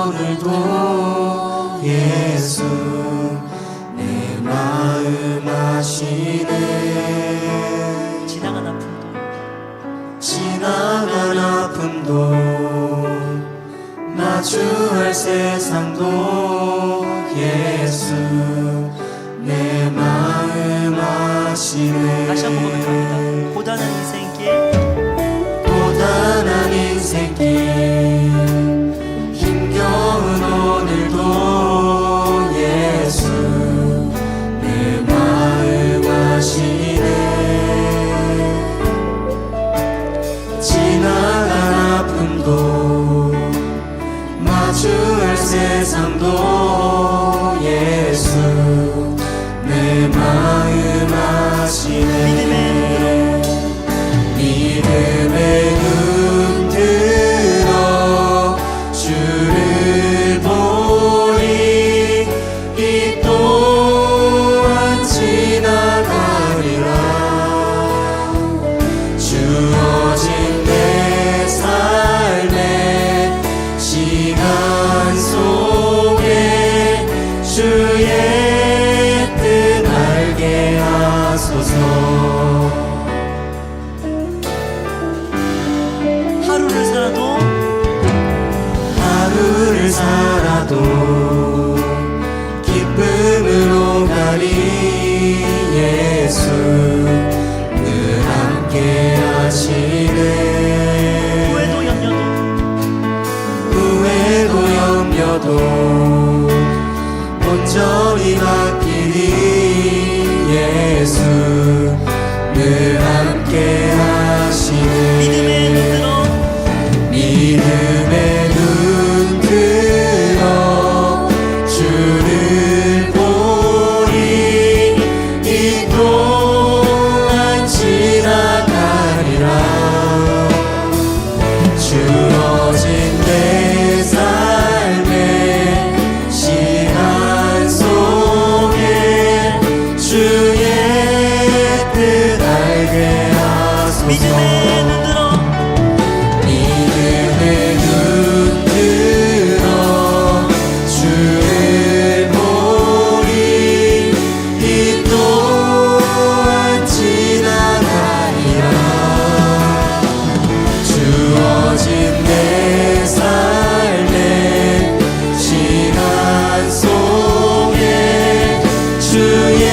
오늘도 예수 내 마음 아시네. 지나간 아픔도 마주할 세상도 예수 내 마음 아시네. 다시 한번 고백합니다. 고단한 인생길, 고단한 인생길, 힘겨운 오늘도 예수 내 마음 아시네. 지나간 아픔도 마주할 세상도 예수 내 마음 아시네. 믿음의 눈 들어 주를 보리. 이 또한 지나가리라. 주어진 내 삶의 시간 속에 주의 뜻 알게 하소서. 하루를 살아도 기쁨으로 가리. 예수 늘 함께 하시네. 후회도 염려도 온전히 맡기리. 예수 늘 함께 하시네. 믿음의 눈 들어 주를 보리. 이 또한 지나가리라. 주어진 내 삶의 시간 속에 주의 뜻 알게 하소서. 믿음의 눈 들어 주를 보리. 이 또한 지나가리라. 주어진 내 삶의 시간 속에 주의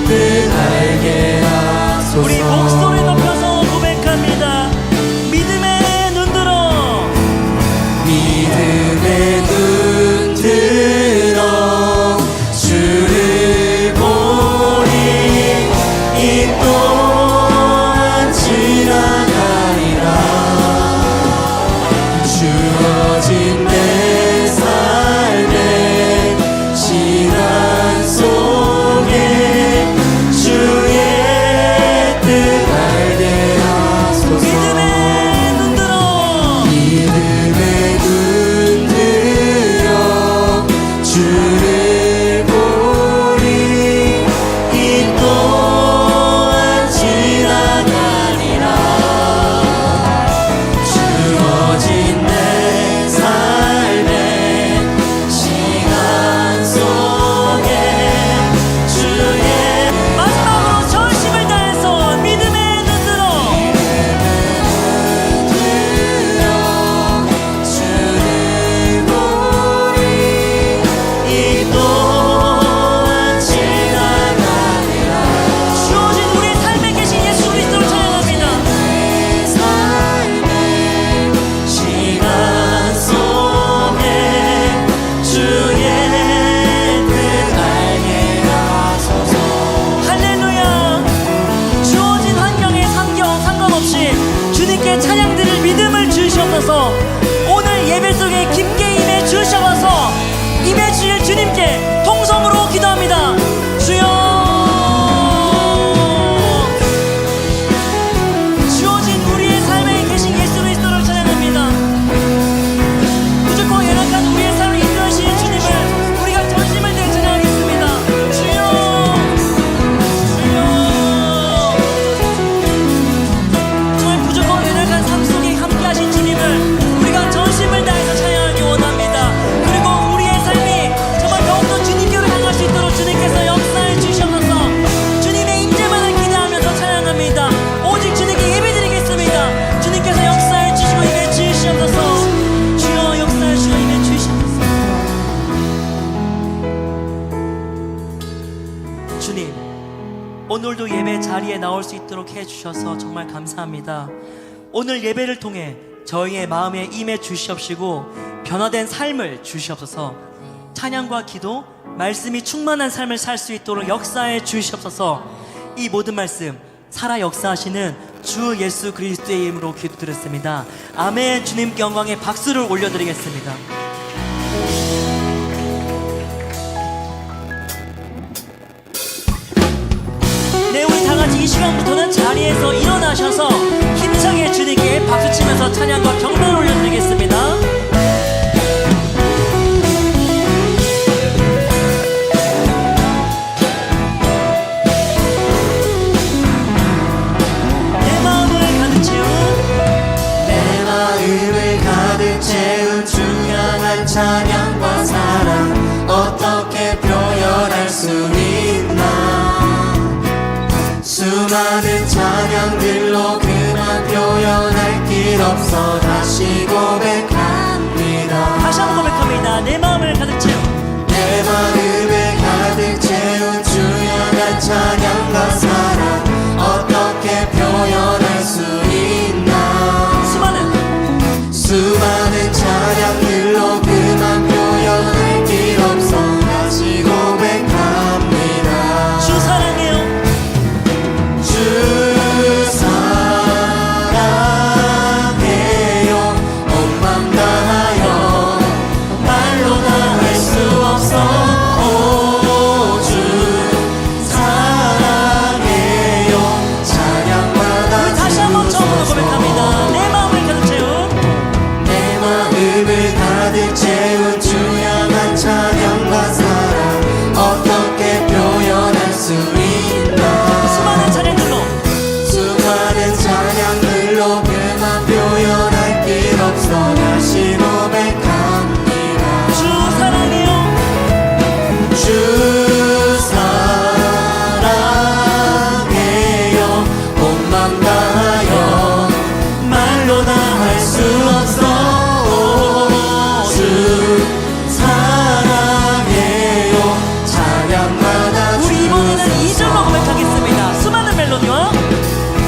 뜻 알게 하소서. 우리 목소리 높여서 고백합니다. 믿음의 눈 들어. 믿음의 눈 들어 주를 보리. 이 또한 지나가리라. 주어진 내 삶의 시간 속에 주의 뜻 알게 하소서. 믿음의 눈 들어. 믿음의 눈 들어 주를 보리. 이 또한 지나가리라. 주어진 내 삶의 시간 속에 주의 마지막으로 전심을 다해서 믿음의 눈 들어. 주를 보리. 이 또한 지나가리라. 주어진 우리 삶에 계신 예수 그리스도를 찬양합니다. 내 삶의 시간 속에 주의 뜻 알게 하소서. 할렐루야. 주어진 환경에 상관없이 주님께 찬양드릴 믿음을 주시옵소서. 오늘 예배 속에 깊게 임해 주셔서 임해 주실 주님께 통성으로 기도합니다. 주여. 주어진 우리의 삶에 계신 예수 그리스도를 찬양합니다. 무조건 연약한 우리의 삶을 이끌어주시는 주님을 우리가 전심을 다해 찬양하겠습니다. 주여. 정말 부족하고 연약한 삶 속에 함께 하신 주님을 우리가 전심을 다해서 찬양하기 원합니다. 오늘도 예배 자리에 나올 수 있도록 해주셔서 정말 감사합니다. 오늘 예배를 통해 저희의 마음에 임해 주시옵시고 변화된 삶을 주시옵소서. 찬양과 기도, 말씀이 충만한 삶을 살 수 있도록 역사해 주시옵소서. 이 모든 말씀 살아 역사하시는 주 예수 그리스도의 이름으로 기도드렸습니다. 아멘. 주님께 영광의 박수를 올려드리겠습니다. 네, 우리 다같이 이 시간부터는 자리에서 일어나셔서 힘차게 주님께 박수치면서 찬양과 경배를 올려드리겠습니다. 찬양과 사랑 어떻게 표현할 수 있나. 수많은 찬양들로 그만 표현할 길 없어 다시 고백합니다. 다시 한번 고백합니다. 내 마음을 가득 채운, 내 마음을 가득 채운 주연한 찬양과 사랑 어떻게 표현할 수 있나. 수많은 찬양들로 그만 표현할 길 없어 다시 고백합니다. 주 사랑해요, 주 사랑해요. 온 맘 다하여 말로 다 할 수 없어. 오, 주 사랑해요. 찬양마다 우리 다시 한번 처음으로 고백합니다. 내 마음을 가득 채운, 마음을 가득 채운 주양한 찬양과 사랑 어떻게 표현할 수 있나. 수많은 찬양들로 그만 표현할 길 없어 다시 고백합니다. 주 사랑해요, 주 사랑해요. 온 맘 다하여 말로 다 할 수 없어.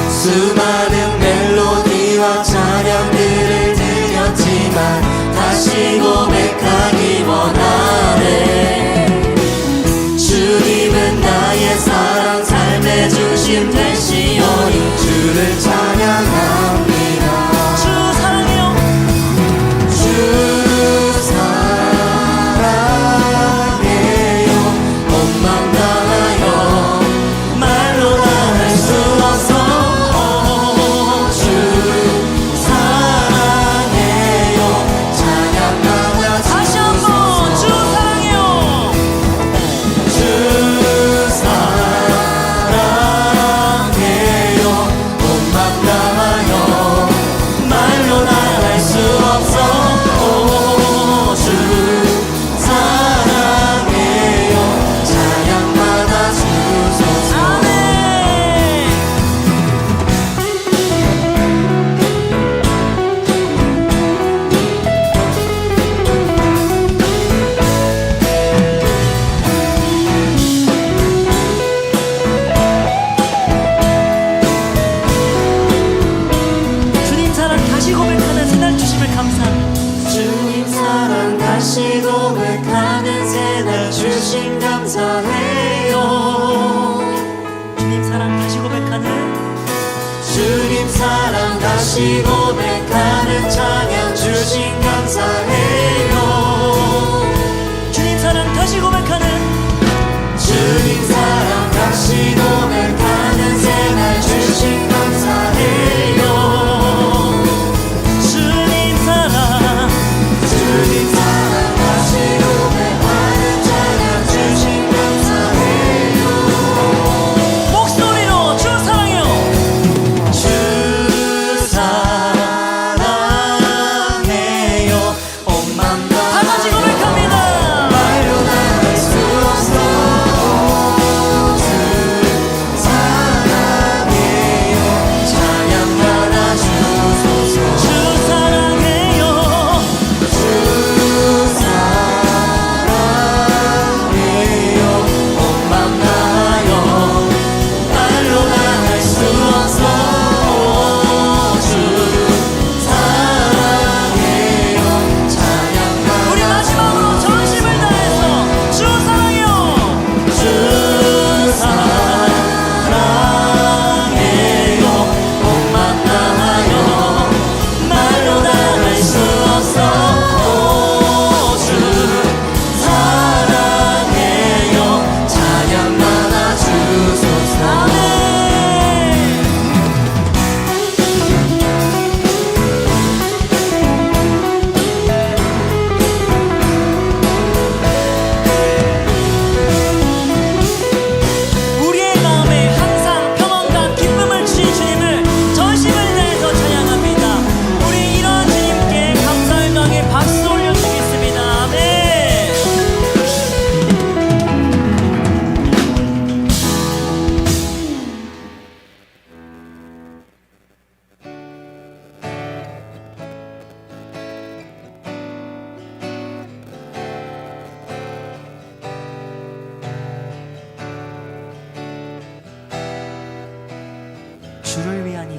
수많은 멜로디와 찬양들을 드렸지만 다시 고백하기 원하네. 주님은 나의 사랑 삶의 중심 되시오니 주를 찬양합니다. 주 사랑해요, 주 사랑해요. 온 맘 다하여 말로 다 할 수 없어. 다시 고백하는 새날 주신 감사해요. 주님 사랑 다시 고백하는, 주님 사랑 다시 고백하는 찬양 주신 감사해요. 주님 사랑 다시 고백하는, 주님 사랑 다시 고백하는 새날 주신 감사해요. 주님 사랑, 주님 사랑 다시 고백하는 찬양 주신 감사해요. 목소리로 주 사랑해요, 주 사랑해요. 온 맘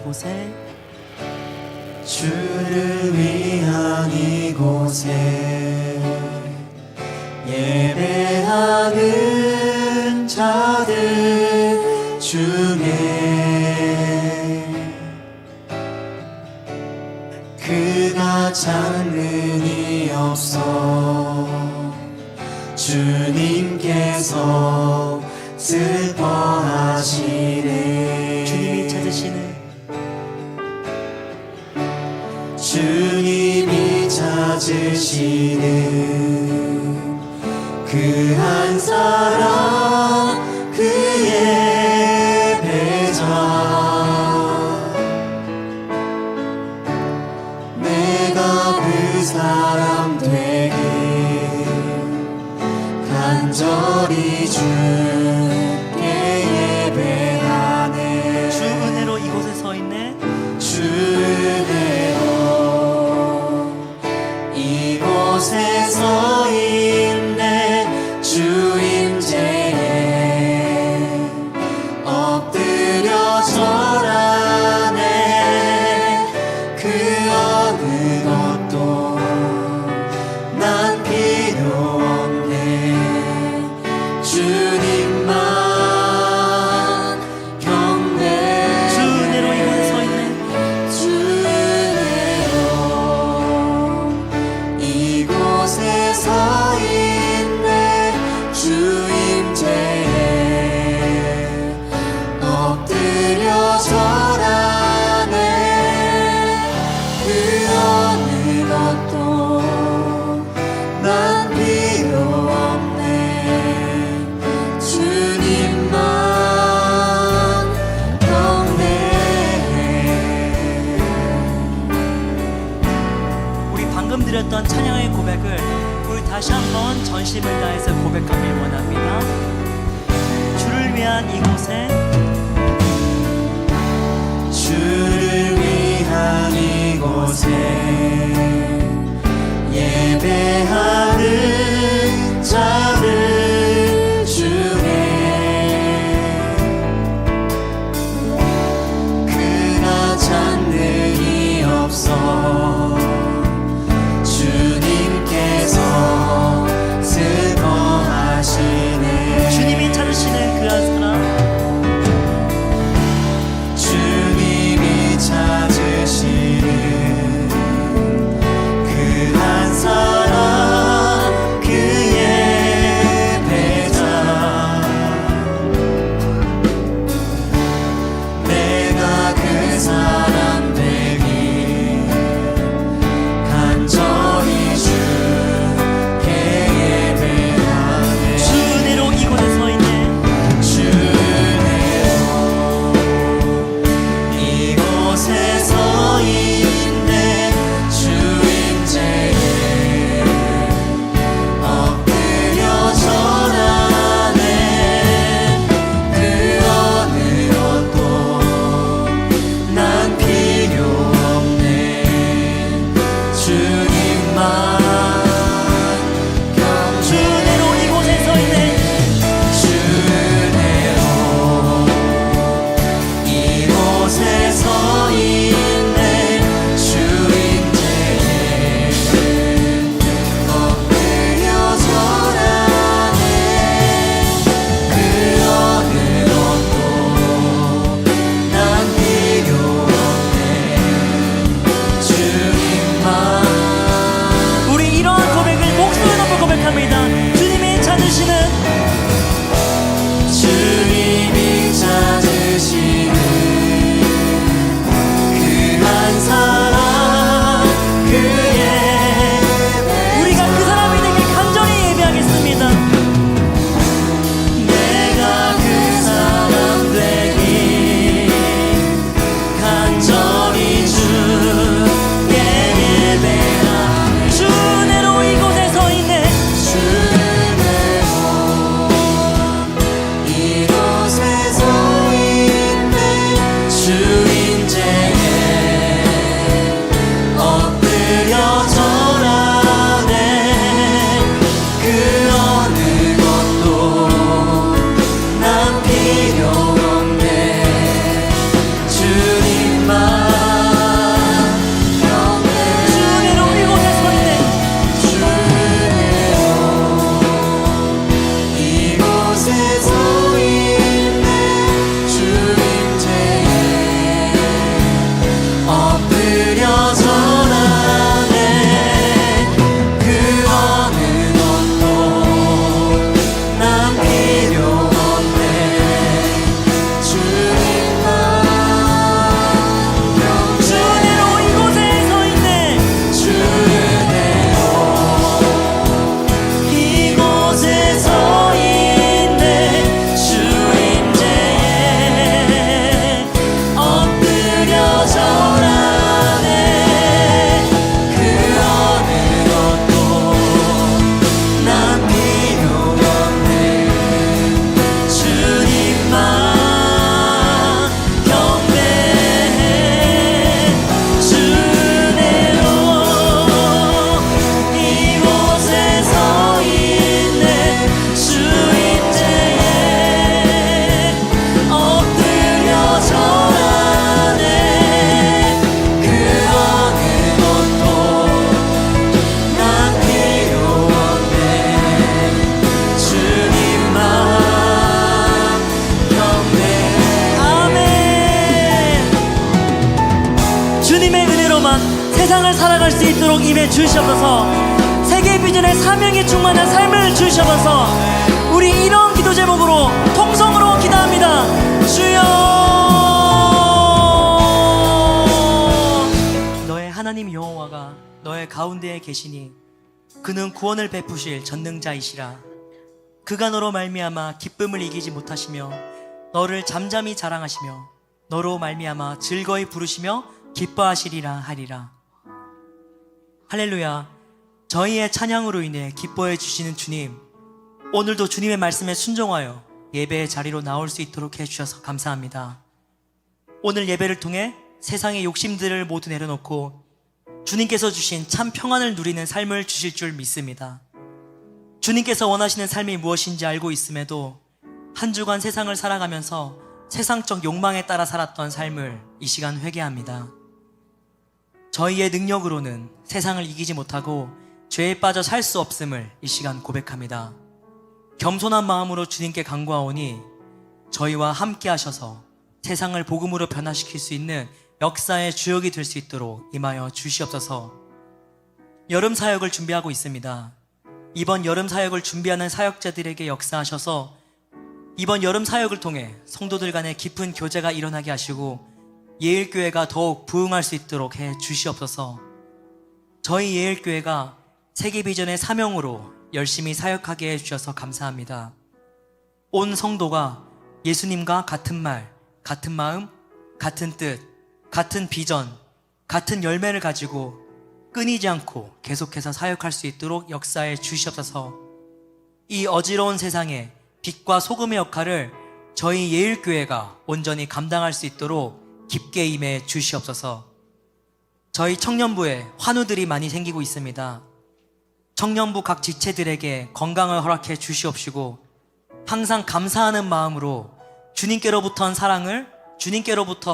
이곳에 주를 위한 이곳에 예배하는 자들 중에 그가 찾는 이 없어 주님께서 슬퍼하시네. 주님이 찾으시는 주님이 찾으시는 그 한 사람 그의 배자 내가 그 사람 되게 간절히 주께 예배하네. 주 은혜로 이곳에 서 있네. 주 은혜로 이곳에 서 있네. 주 임재에 엎드려 절하네. 그 어느 것도 난 필요 없네. 주님만 경배. 주 은혜로 이곳에 서 있네. 주 은혜로 이곳에 서 있네. 주 임재에 엎드려 절하네. 그 어느 것도 난 필요 없네. 주님만 경배해. 우리 방금 드렸던 찬양의 고백을 우리 다시 한번 전심을 다해서 고백하길 원합니다. 주를 위한 이곳에 주를 위한 이곳에 예배하는 자들 중에 그가 찾는 이 없어 주님께서 슬퍼하시네. 주님이 찾으시는 그 한 사람 주님이 찾으시는 그 한 사람 임해 주시옵소서. 세계 비전의 사명이 충만한 삶을 주시옵소서. 우리 이런 기도 제목으로 통성으로 기도합니다. 주여, 너의 하나님 여호와가 너의 가운데에 계시니 그는 구원을 베푸실 전능자이시라. 그가 너로 말미암아 기쁨을 이기지 못하시며 너를 잠잠히 자랑하시며 너로 말미암아 즐거이 부르시며 기뻐하시리라 하리라. 할렐루야. 저희의 찬양으로 인해 기뻐해 주시는 주님, 오늘도 주님의 말씀에 순종하여 예배의 자리로 나올 수 있도록 해주셔서 감사합니다. 오늘 예배를 통해 세상의 욕심들을 모두 내려놓고 주님께서 주신 참 평안을 누리는 삶을 주실 줄 믿습니다. 주님께서 원하시는 삶이 무엇인지 알고 있음에도 한 주간 세상을 살아가면서 세상적 욕망에 따라 살았던 삶을 이 시간 회개합니다. 저희의 능력으로는 세상을 이기지 못하고 죄에 빠져 살 수 없음을 이 시간 고백합니다. 겸손한 마음으로 주님께 간구하오니 저희와 함께 하셔서 세상을 복음으로 변화시킬 수 있는 역사의 주역이 될 수 있도록 임하여 주시옵소서. 여름 사역을 준비하고 있습니다. 이번 여름 사역을 준비하는 사역자들에게 역사하셔서 이번 여름 사역을 통해 성도들 간의 깊은 교제가 일어나게 하시고 예일교회가 더욱 부흥할 수 있도록 해 주시옵소서. 저희 예일교회가 세계비전의 사명으로 열심히 사역하게 해주셔서 감사합니다. 온 성도가 예수님과 같은 말, 같은 마음, 같은 뜻, 같은 비전, 같은 열매를 가지고 끊이지 않고 계속해서 사역할 수 있도록 역사해 주시옵소서. 이 어지러운 세상에 빛과 소금의 역할을 저희 예일교회가 온전히 감당할 수 있도록 깊게 임해 주시옵소서. 저희 청년부에 환우들이 많이 생기고 있습니다. 청년부 각 지체들에게 건강을 허락해 주시옵시고 항상 감사하는 마음으로 주님께로부터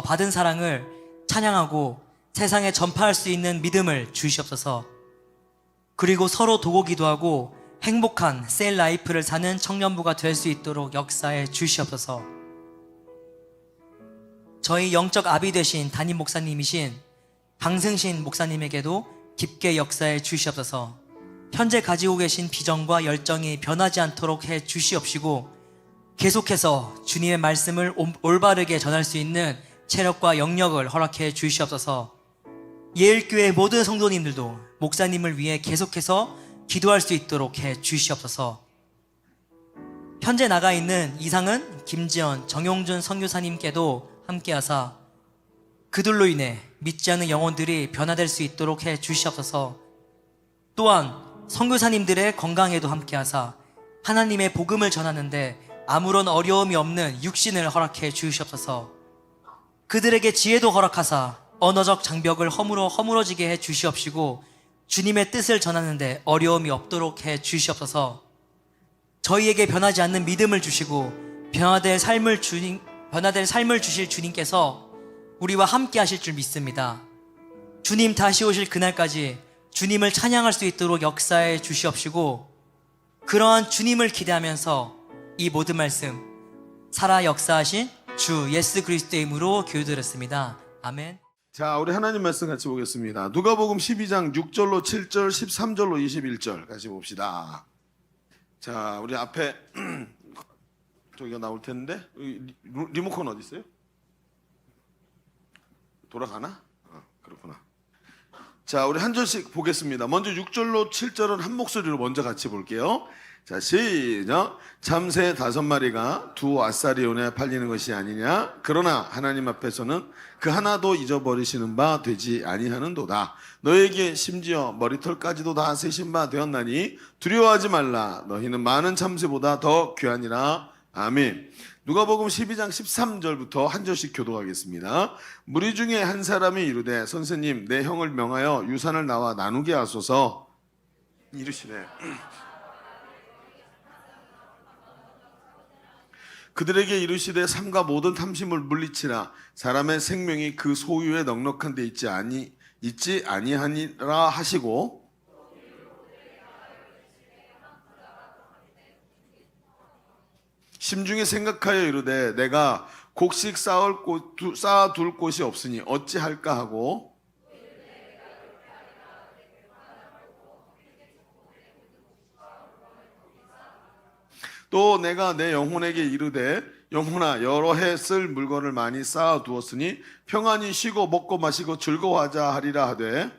받은 사랑을 찬양하고 세상에 전파할 수 있는 믿음을 주시옵소서. 그리고 서로 도고 기도하고 행복한 셀 라이프를 사는 청년부가 될 수 있도록 역사해 주시옵소서. 저희 영적 아비 되신 담임 목사님이신 강승신 목사님에게도 깊게 역사해 주시옵소서. 현재 가지고 계신 비전과 열정이 변하지 않도록 해 주시옵시고 계속해서 주님의 말씀을 올바르게 전할 수 있는 체력과 영역을 허락해 주시옵소서. 예일교회 모든 성도님들도 목사님을 위해 계속해서 기도할 수 있도록 해 주시옵소서. 현재 나가 있는 이상은, 김지연, 정용준 선교사님께도 함께하사 그들로 인해 믿지 않는 영혼들이 변화될 수 있도록 해 주시옵소서. 또한 선교사님들의 건강에도 함께하사 하나님의 복음을 전하는데 아무런 어려움이 없는 육신을 허락해 주시옵소서. 그들에게 지혜도 허락하사 언어적 장벽을 허물어지게 해 주시옵시고 주님의 뜻을 전하는데 어려움이 없도록 해 주시옵소서. 저희에게 변하지 않는 믿음을 주시고 변화될 삶을 주실 주님께서 우리와 함께 하실 줄 믿습니다. 주님 다시 오실 그날까지 주님을 찬양할 수 있도록 역사해 주시옵시고 그러한 주님을 기대하면서 이 모든 말씀 살아 역사하신 주 예수 그리스도의 이름으로 기도드렸습니다. 아멘. 자, 우리 하나님 말씀 같이 보겠습니다. 누가복음 12장 6절로 7절, 13절로 21절 같이 봅시다. 자, 우리 앞에 저기가 나올 텐데 리모컨 어디 있어요? 돌아가나? 그렇구나. 자, 우리 한 절씩 보겠습니다. 먼저 6절로 7절은 한 목소리로 먼저 같이 볼게요. 자, 시작. 참새 5마리가 두 아사리온에 팔리는 것이 아니냐? 그러나 하나님 앞에서는 그 하나도 잊어버리시는 바 되지 아니하는도다. 너에게 심지어 머리털까지도 다 세신 바 되었나니 두려워하지 말라. 너희는 많은 참새보다 더 귀하니라. 아멘. 누가복음 12장 13절부터 한 절씩 교독하겠습니다. 무리 중에 한 사람이 이르되 선생님 내 형을 명하여 유산을 나와 나누게 하소서 이르시되 그들에게 이르시되 삼가 모든 탐심을 물리치라. 사람의 생명이 그 소유에 넉넉한 데 있지 아니하니라 하시고 심중에 생각하여 이르되 내가 곡식 쌓아둘 곳이 없으니 어찌할까 하고 또 내가 내 영혼에게 이르되 영혼아 여러 해 쓸 물건을 많이 쌓아 두었으니 평안히 쉬고 먹고 마시고 즐거워하자 하리라 하되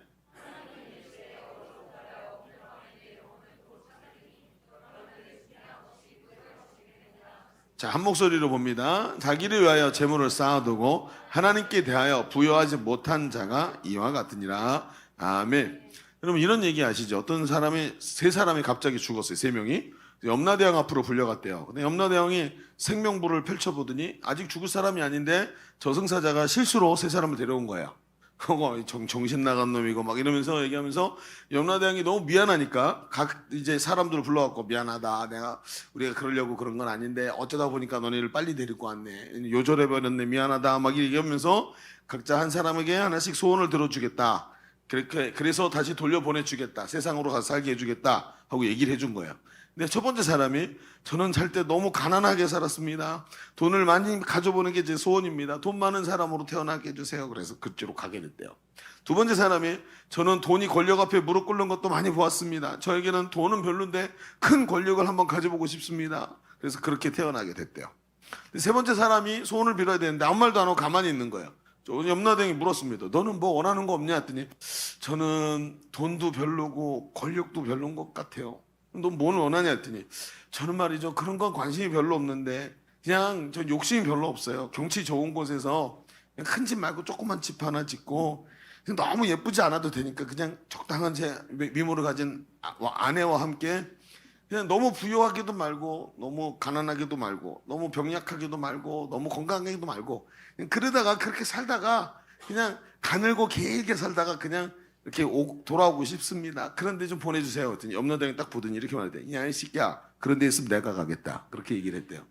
자, 한 목소리로 봅니다. 자기를 위하여 재물을 쌓아두고 하나님께 대하여 부여하지 못한 자가 이와 같으니라. 아멘. 여러분 이런 얘기 아시죠? 어떤 사람이 세 사람이 갑자기 죽었어요. 세 명이. 염라대왕 앞으로 불려갔대요. 근데 염라대왕이 생명부를 펼쳐보더니 아직 죽을 사람이 아닌데 저승사자가 실수로 세 사람을 데려온 거예요. 그거 정신 나간 놈이고 막 이러면서 얘기하면서 염라대왕이 너무 미안하니까 각 이제 사람들을 불러갖고 미안하다, 우리가 그러려고 그런 건 아닌데 어쩌다 보니까 너네를 빨리 데리고 왔네, 요절해 버렸네, 미안하다 막 얘기하면서 각자 한 사람에게 하나씩 소원을 들어주겠다, 그래서 다시 돌려보내주겠다, 세상으로 가서 살게 해주겠다 하고 얘기를 해준 거예요. 근데 첫 번째 사람이 저는 살 때 너무 가난하게 살았습니다. 돈을 많이 가져보는 게 제 소원입니다. 돈 많은 사람으로 태어나게 해주세요. 그래서 그쪽으로 가게 됐대요. 두 번째 사람이 저는 돈이 권력 앞에 무릎 꿇는 것도 많이 보았습니다. 저에게는 돈은 별론데 큰 권력을 한번 가져보고 싶습니다. 그래서 그렇게 태어나게 됐대요. 세 번째 사람이 소원을 빌어야 되는데 아무 말도 안 하고 가만히 있는 거예요. 염라대왕이 물었습니다. 너는 뭐 원하는 거 없냐 했더니 저는 돈도 별로고 권력도 별론 것 같아요. 너 뭘 원하냐 했더니 저는 말이죠 그런 건 관심이 별로 없는데 그냥 저 욕심이 별로 없어요. 경치 좋은 곳에서 큰 집 말고 조그만 집 하나 짓고 너무 예쁘지 않아도 되니까 그냥 적당한 제 미모를 가진 아내와 함께 그냥 너무 부유하기도 말고 너무 가난하기도 말고 너무 병약하기도 말고 너무 건강하기도 말고 그러다가 그렇게 살다가 그냥 가늘고 길게 살다가 그냥 이렇게 돌아오고 싶습니다. 그런데 좀 보내주세요. 그랬더니 염라대왕이 딱 보더니 이렇게 말했대. 야, 이 새끼야. 그런 데 있으면 내가 가겠다. 그렇게 얘기를 했대요.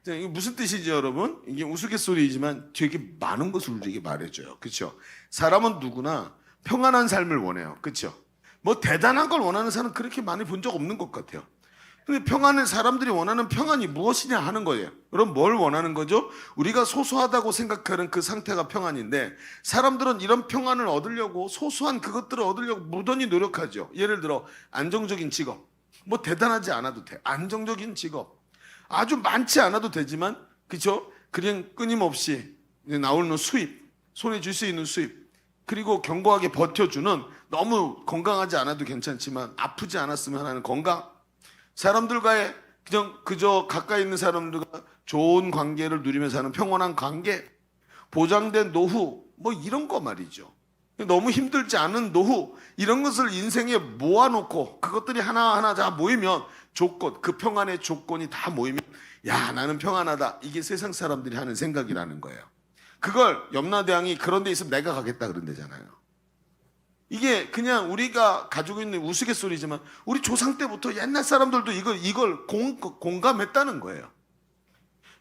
자, 이게 무슨 뜻이지, 여러분? 이게 우스갯소리이지만 되게 많은 것을 우리에게 말해줘요. 그렇죠? 사람은 누구나 평안한 삶을 원해요. 그렇죠? 뭐 대단한 걸 원하는 사람은 그렇게 많이 본 적 없는 것 같아요. 근데 평안을 사람들이 원하는 평안이 무엇이냐 하는 거예요. 그럼 뭘 원하는 거죠? 우리가 소소하다고 생각하는 그 상태가 평안인데 사람들은 이런 평안을 얻으려고 소소한 그것들을 얻으려고 무던히 노력하죠. 예를 들어 안정적인 직업. 뭐 대단하지 않아도 돼. 안정적인 직업. 아주 많지 않아도 되지만 그렇죠? 그냥 끊임없이 나오는 수입, 손에 줄 수 있는 수입. 그리고 견고하게 버텨주는 너무 건강하지 않아도 괜찮지만 아프지 않았으면 하는 건강. 사람들과의 그저 가까이 있는 사람들과 좋은 관계를 누리면서 사는 평온한 관계, 보장된 노후, 뭐 이런 거 말이죠. 너무 힘들지 않은 노후, 이런 것을 인생에 모아놓고 그것들이 하나하나 다 모이면 조건, 그 평안의 조건이 다 모이면 야, 나는 평안하다. 이게 세상 사람들이 하는 생각이라는 거예요. 그걸 염라대왕이 그런 데 있으면 내가 가겠다 그런대잖아요. 이게 그냥 우리가 가지고 있는 우스갯소리지만 우리 조상 때부터 옛날 사람들도 이걸 공감했다는 거예요.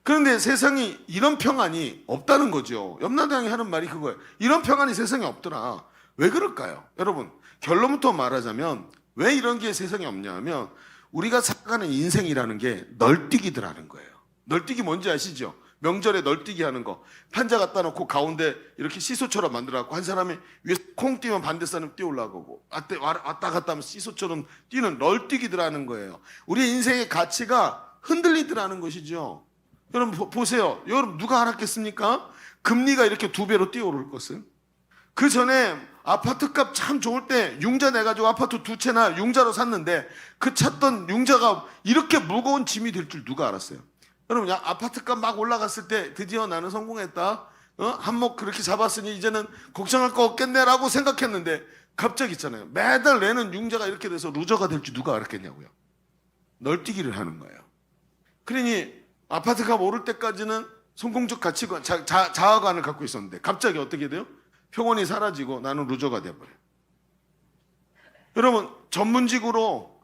그런데 세상이 이런 평안이 없다는 거죠. 염라대왕이 하는 말이 그거예요. 이런 평안이 세상에 없더라. 왜 그럴까요? 여러분, 결론부터 말하자면 왜 이런 게 세상에 없냐 하면 우리가 살아가는 인생이라는 게 널뛰기더라는 거예요. 널뛰기 뭔지 아시죠? 명절에 널뛰기 하는 거. 판자 갖다 놓고 가운데 이렇게 시소처럼 만들어갖고 한 사람이 위에 콩 뛰면 반대 사람 뛰어 올라가고 왔다 갔다 하면 시소처럼 뛰는 널뛰기더라는 거예요. 우리 인생의 가치가 흔들리더라는 것이죠. 여러분 보세요. 여러분 누가 알았겠습니까? 금리가 이렇게 2배로 뛰어오를 것은. 그 전에 아파트값 참 좋을 때 융자 내가지고 아파트 2채나 융자로 샀는데 그 찾던 융자가 이렇게 무거운 짐이 될 줄 누가 알았어요? 여러분, 아파트값 막 올라갔을 때 드디어 나는 성공했다. 한몫 그렇게 잡았으니 이제는 걱정할 거 없겠네라고 생각했는데 갑자기 있잖아요. 매달 내는 융자가 이렇게 돼서 루저가 될 줄 누가 알았겠냐고요. 널뛰기를 하는 거예요. 그러니 아파트값 오를 때까지는 성공적 가치관, 자아관을 갖고 있었는데 갑자기 어떻게 돼요? 평온이 사라지고 나는 루저가 돼버려요. 여러분, 전문직으로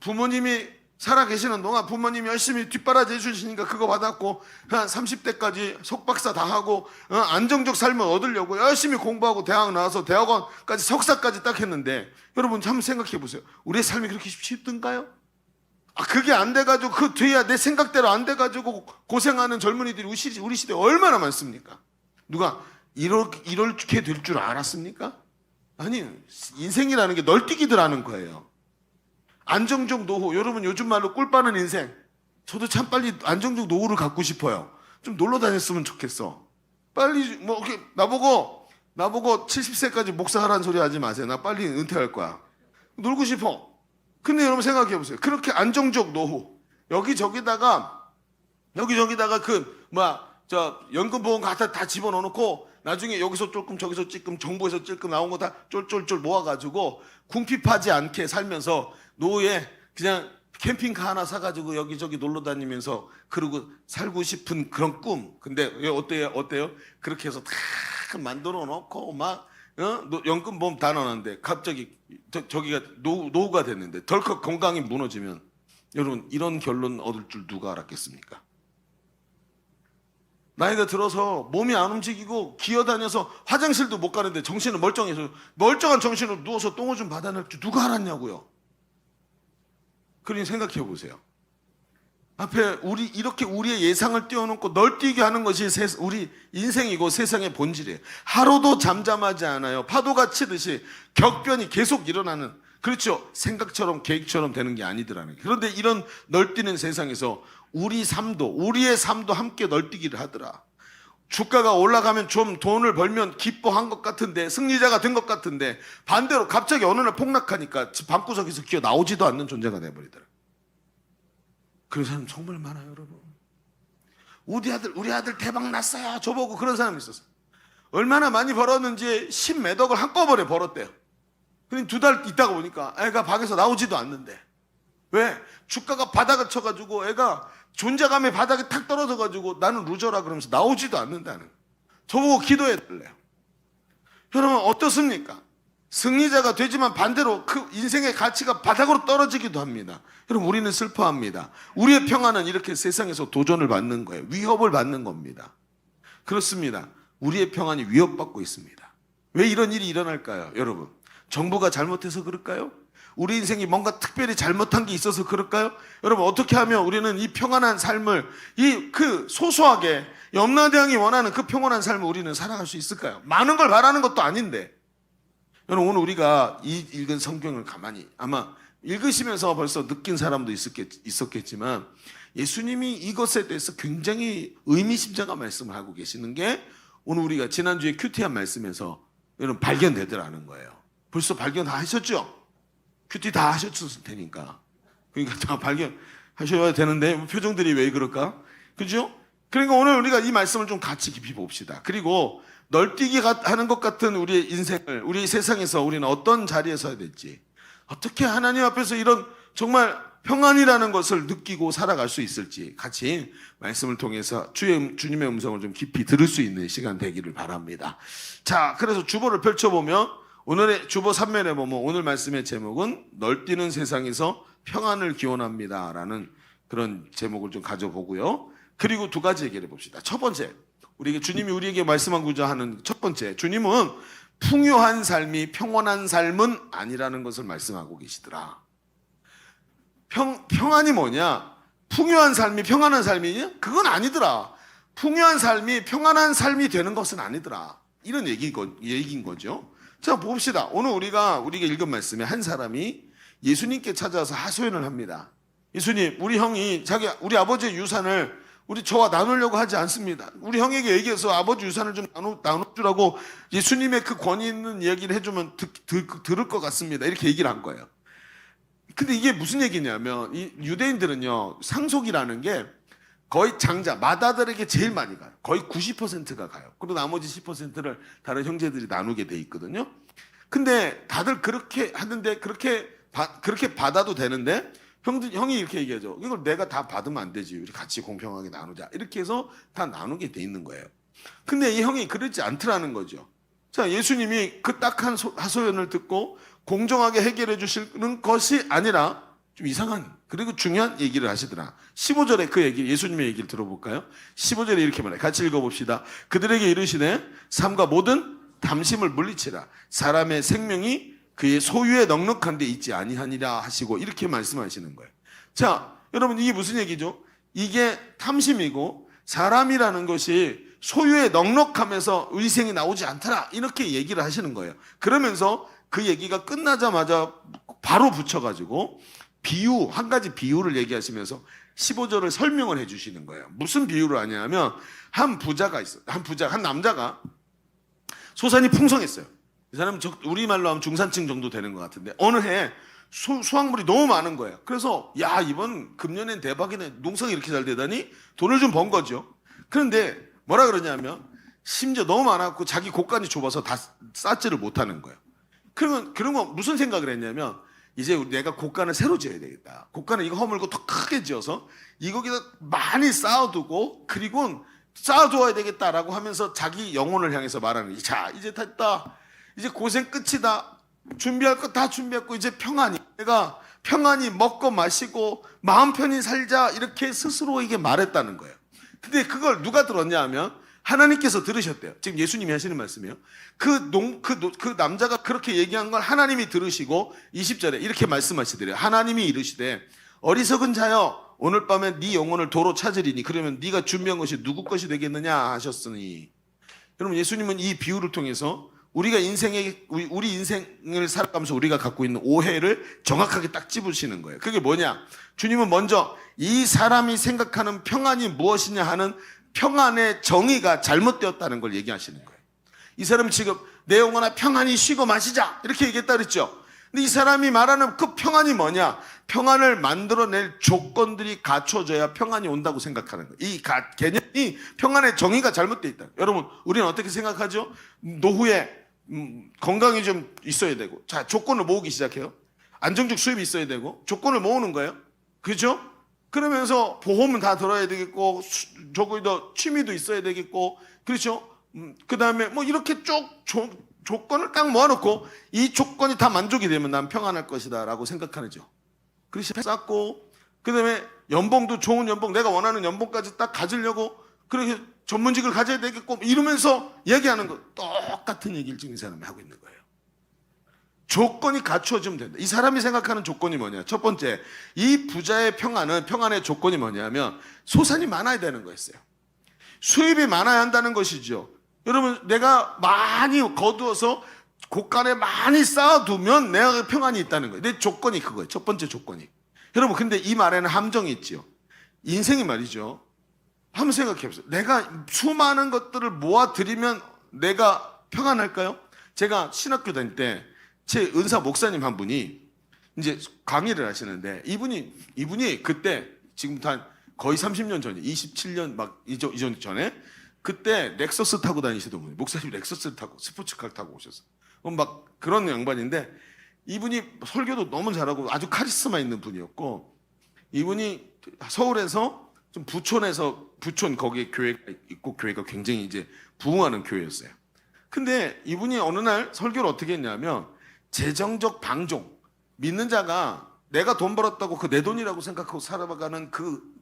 부모님이 살아계시는 동안 부모님이 열심히 뒷바라지 해주시니까 그거 받았고 한 30대까지 석박사 다 하고 안정적 삶을 얻으려고 열심히 공부하고 대학 나와서 대학원까지 석사까지 딱 했는데 여러분 한번 생각해 보세요. 우리의 삶이 그렇게 쉽던가요? 그게 안 돼가지고 그 뒤에 내 생각대로 안 돼가지고 고생하는 젊은이들이 우리 시대에 얼마나 많습니까? 누가 이렇게 될 줄 알았습니까? 아니, 인생이라는 게 널뛰기더라는 거예요. 안정적 노후, 여러분 요즘 말로 꿀 빠는 인생. 저도 참 빨리 안정적 노후를 갖고 싶어요. 좀 놀러 다녔으면 좋겠어. 빨리 뭐 이렇게 나보고 70세까지 목사하라는 소리 하지 마세요. 나 빨리 은퇴할 거야. 놀고 싶어. 근데 여러분 생각해 보세요. 그렇게 안정적 노후 여기저기다가 저 연금보험 갖다 다 집어넣어 놓고 나중에 여기서 조금 저기서 찔끔 정부에서 찔끔 나온 거 다 쫄쫄쫄 모아가지고 궁핍하지 않게 살면서 노후에 그냥 캠핑카 하나 사가지고 여기저기 놀러 다니면서 그러고 살고 싶은 그런 꿈. 근데 어때요? 그렇게 해서 다 만들어 놓고 막 연금보험 다 넣었는데 갑자기 저기가 노후가 됐는데 덜컥 건강이 무너지면 여러분 이런 결론 얻을 줄 누가 알았겠습니까? 나이가 들어서 몸이 안 움직이고 기어다녀서 화장실도 못 가는데 정신은 멀쩡해서 멀쩡한 정신으로 누워서 똥오줌 받아낼 줄 누가 알았냐고요. 그러니 생각해 보세요. 앞에 이렇게 우리의 예상을 띄워놓고 널뛰게 하는 것이 우리 인생이고 세상의 본질이에요. 하루도 잠잠하지 않아요. 파도가 치듯이 격변이 계속 일어나는, 그렇죠. 생각처럼 계획처럼 되는 게 아니더라는 거예요. 그런데 이런 널뛰는 세상에서 우리의 삶도 함께 널뛰기를 하더라. 주가가 올라가면 좀 돈을 벌면 기뻐한 것 같은데, 승리자가 된 것 같은데, 반대로 갑자기 어느 날 폭락하니까 집 방구석에서 기어 나오지도 않는 존재가 돼버리더라. 그런 사람 정말 많아요, 여러분. 우리 아들 대박 났어요. 저보고 그런 사람이 있었어요. 얼마나 많이 벌었는지 10몇 억을 한꺼번에 벌었대요. 근데 2달 있다가 보니까 애가 방에서 나오지도 않는데. 왜? 주가가 바닥을 쳐가지고 애가 존재감의 바닥에 탁 떨어져가지고 나는 루저라 그러면서 나오지도 않는다는 거예요. 저보고 기도해달래요. 여러분 어떻습니까? 승리자가 되지만 반대로 그 인생의 가치가 바닥으로 떨어지기도 합니다. 여러분 우리는 슬퍼합니다. 우리의 평안은 이렇게 세상에서 도전을 받는 거예요. 위협을 받는 겁니다. 그렇습니다. 우리의 평안이 위협받고 있습니다. 왜 이런 일이 일어날까요? 여러분 정부가 잘못해서 그럴까요? 우리 인생이 뭔가 특별히 잘못한 게 있어서 그럴까요? 여러분 어떻게 하면 우리는 이 평안한 삶을 소소하게 염라대왕이 원하는 그 평안한 삶을 우리는 살아갈 수 있을까요? 많은 걸 바라는 것도 아닌데. 여러분 오늘 우리가 이 읽은 성경을 가만히 아마 읽으시면서 벌써 느낀 사람도 있었겠지만 예수님이 이것에 대해서 굉장히 의미심장한 말씀을 하고 계시는 게 오늘 우리가 지난주에 큐티한 말씀에서 여러분 발견되더라는 거예요. 벌써 발견 다 하셨죠? 큐티 다 하셨을 테니까. 그러니까 다 발견하셔야 되는데 표정들이 왜 그럴까? 그죠? 그러니까 오늘 우리가 이 말씀을 좀 같이 깊이 봅시다. 그리고 널뛰기 하는 것 같은 우리의 인생을, 우리 세상에서 우리는 어떤 자리에 서야 될지, 어떻게 하나님 앞에서 이런 정말 평안이라는 것을 느끼고 살아갈 수 있을지 같이 말씀을 통해서 주님의 음성을 좀 깊이 들을 수 있는 시간 되기를 바랍니다. 자, 그래서 주보를 펼쳐보면 오늘의 주보 3면에 보면 오늘 말씀의 제목은 널뛰는 세상에서 평안을 기원합니다 라는 그런 제목을 좀 가져보고요. 그리고 2가지 얘기를 해봅시다. 첫 번째, 주님이 우리에게 말씀하고자 하는 첫 번째, 주님은 풍요한 삶이 평온한 삶은 아니라는 것을 말씀하고 계시더라. 평안이 뭐냐? 풍요한 삶이 평안한 삶이냐? 그건 아니더라. 풍요한 삶이 평안한 삶이 되는 것은 아니더라. 이런 얘기인 거죠. 자, 봅시다. 오늘 우리가 읽은 말씀에 한 사람이 예수님께 찾아와서 하소연을 합니다. 예수님, 우리 아버지의 유산을 저와 나누려고 하지 않습니다. 우리 형에게 얘기해서 아버지 유산을 좀 나눠주라고 예수님의 그 권위 있는 이야기를 해주면 들을 것 같습니다. 이렇게 얘기를 한 거예요. 근데 이게 무슨 얘기냐면 이 유대인들은요, 상속이라는 게 거의 마다들에게 제일 많이 가요. 거의 90%가 가요. 그리고 나머지 10%를 다른 형제들이 나누게 돼 있거든요. 근데 다들 그렇게 하는데 그렇게 받아도 되는데 형이 이렇게 얘기하죠. 이걸 내가 다 받으면 안 되지. 우리 같이 공평하게 나누자. 이렇게 해서 다 나누게 돼 있는 거예요. 근데 이 형이 그러지 않더라는 거죠. 자, 예수님이 그 딱한 하소연을 듣고 공정하게 해결해 주시는 것이 아니라 좀 이상한 그리고 중요한 얘기를 하시더라. 15절에 그 얘기, 예수님의 얘기를 들어볼까요? 15절에 이렇게 말해요. 같이 읽어봅시다. 그들에게 이르시되 삶과 모든 담심을 물리치라. 사람의 생명이 그의 소유에 넉넉한 데 있지 아니하니라 하시고 이렇게 말씀하시는 거예요. 자, 여러분 이게 무슨 얘기죠? 이게 탐심이고 사람이라는 것이 소유에 넉넉함에서 의생이 나오지 않더라 이렇게 얘기를 하시는 거예요. 그러면서 그 얘기가 끝나자마자 바로 붙여가지고 비유, 한 가지 비유를 얘기하시면서 15절을 설명을 해주시는 거예요. 무슨 비유를 하냐면 한 부자가 있어요. 한 남자가 소산이 풍성했어요. 이 사람은 우리말로 하면 중산층 정도 되는 것 같은데 어느 해 수확물이 너무 많은 거예요. 그래서 야, 이번 금년엔 대박이네. 농사가 이렇게 잘 되다니 돈을 좀 번 거죠. 그런데 뭐라 그러냐면 심지어 너무 많았고 자기 곳간이 좁아서 다 쌓지를 못하는 거예요. 그러면 그런 거 무슨 생각을 했냐면 이제 내가 곳간을 새로 지어야 되겠다. 곳간을 이거 허물고 더 크게 지어서 이거기다 많이 쌓아두고 그리고 쌓아두어야 되겠다라고 하면서 자기 영혼을 향해서 말하는 거예요. 자, 이제 됐다. 이제 고생 끝이다. 준비할 거 다 준비했고 이제 평안히 내가 평안히 먹고 마시고 마음 편히 살자 이렇게 스스로에게 말했다는 거예요. 근데 그걸 누가 들었냐 하면 하나님께서 들으셨대요. 지금 예수님이 하시는 말씀이에요. 그 남자가 그렇게 얘기한 걸 하나님이 들으시고 20절에 이렇게 말씀하시더래요. 하나님이 이르시되 어리석은 자여 오늘 밤에 네 영혼을 도로 찾으리니 그러면 네가 준비한 것이 누구 것이 되겠느냐 하셨으니. 여러분, 예수님은 이 비유를 통해서 우리 인생을 살아가면서 우리가 갖고 있는 오해를 정확하게 딱 찝으시는 거예요. 그게 뭐냐? 주님은 먼저 이 사람이 생각하는 평안이 무엇이냐 하는 평안의 정의가 잘못되었다는 걸 얘기하시는 거예요. 이 사람은 지금 내 영혼아 평안히 쉬고 마시자 이렇게 얘기했다 그랬죠. 근데 이 사람이 말하는 그 평안이 뭐냐? 평안을 만들어낼 조건들이 갖춰져야 평안이 온다고 생각하는 거예요. 이 개념이 평안의 정의가 잘못되어 있다. 여러분, 우리는 어떻게 생각하죠? 노후에 건강이 좀 있어야 되고, 자, 조건을 모으기 시작해요. 안정적 수입이 있어야 되고, 조건을 모으는 거예요. 그죠? 그러면서 보험은 다 들어야 되겠고, 저거도 취미도 있어야 되겠고, 그렇죠? 그 다음에 뭐 이렇게 쭉 조건을 딱 모아놓고 이 조건이 다 만족이 되면 난 평안할 것이다 라고 생각하죠. 그래서 쌓고, 그 다음에 연봉도 좋은 연봉, 내가 원하는 연봉까지 딱 가지려고 그렇게 전문직을 가져야 되겠고 이러면서 얘기하는 거 똑같은 얘기를 지금 이 사람이 하고 있는 거예요. 조건이 갖추어지면 된다. 이 사람이 생각하는 조건이 뭐냐? 첫 번째, 이 부자의 평안의 조건이 뭐냐면 소산이 많아야 되는 거였어요. 수입이 많아야 한다는 것이죠. 여러분, 내가 많이 거두어서 곳간에 많이 쌓아두면 내가 평안이 있다는 거예요. 내 조건이 그거예요. 첫 번째 조건이. 여러분, 근데 이 말에는 함정이 있지요. 인생이 말이죠. 한번 생각해 보세요. 내가 수많은 것들을 모아드리면 내가 평안할까요? 제가 신학교 다닐 때 제 은사 목사님 한 분이 이제 강의를 하시는데 이분이 그때 지금부터 한 거의 30년 전에 27년 막 이전 전에 그때 렉서스 타고 다니시던 분이 목사님 렉서스를 타고 스포츠카를 타고 오셨어요. 막 그런 양반인데 이분이 설교도 너무 잘하고 아주 카리스마 있는 분이었고 이분이 서울에서 좀 부촌 거기에 교회가 있고 교회가 굉장히 이제 부흥하는 교회였어요. 근데 이분이 어느 날 설교를 어떻게 했냐면 재정적 방종, 믿는 자가 내가 돈 벌었다고 그 내 돈이라고 생각하고 살아가는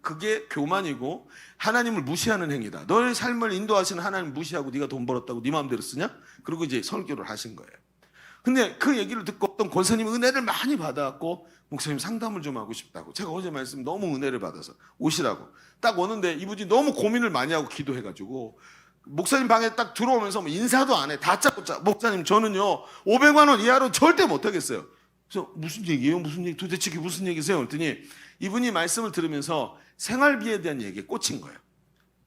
그게 교만이고 하나님을 무시하는 행위다. 너의 삶을 인도하시는 하나님 무시하고 네가 돈 벌었다고 네 마음대로 쓰냐? 그리고 이제 설교를 하신 거예요. 근데 그 얘기를 듣고 어떤 권사님이 은혜를 많이 받아갖고 목사님 상담을 좀 하고 싶다고. 제가 어제 말씀 너무 은혜를 받아서 오시라고. 딱 오는데 이분이 너무 고민을 많이 하고 기도해가지고 목사님 방에 딱 들어오면서 뭐 인사도 안 해. 다짜고짜. 목사님 저는요 500만 원 이하로 절대 못하겠어요. 그래서 무슨 얘기예요? 무슨 얘기? 도대체 이게 무슨 얘기세요? 그랬더니 이분이 말씀을 들으면서 생활비에 대한 얘기에 꽂힌 거예요.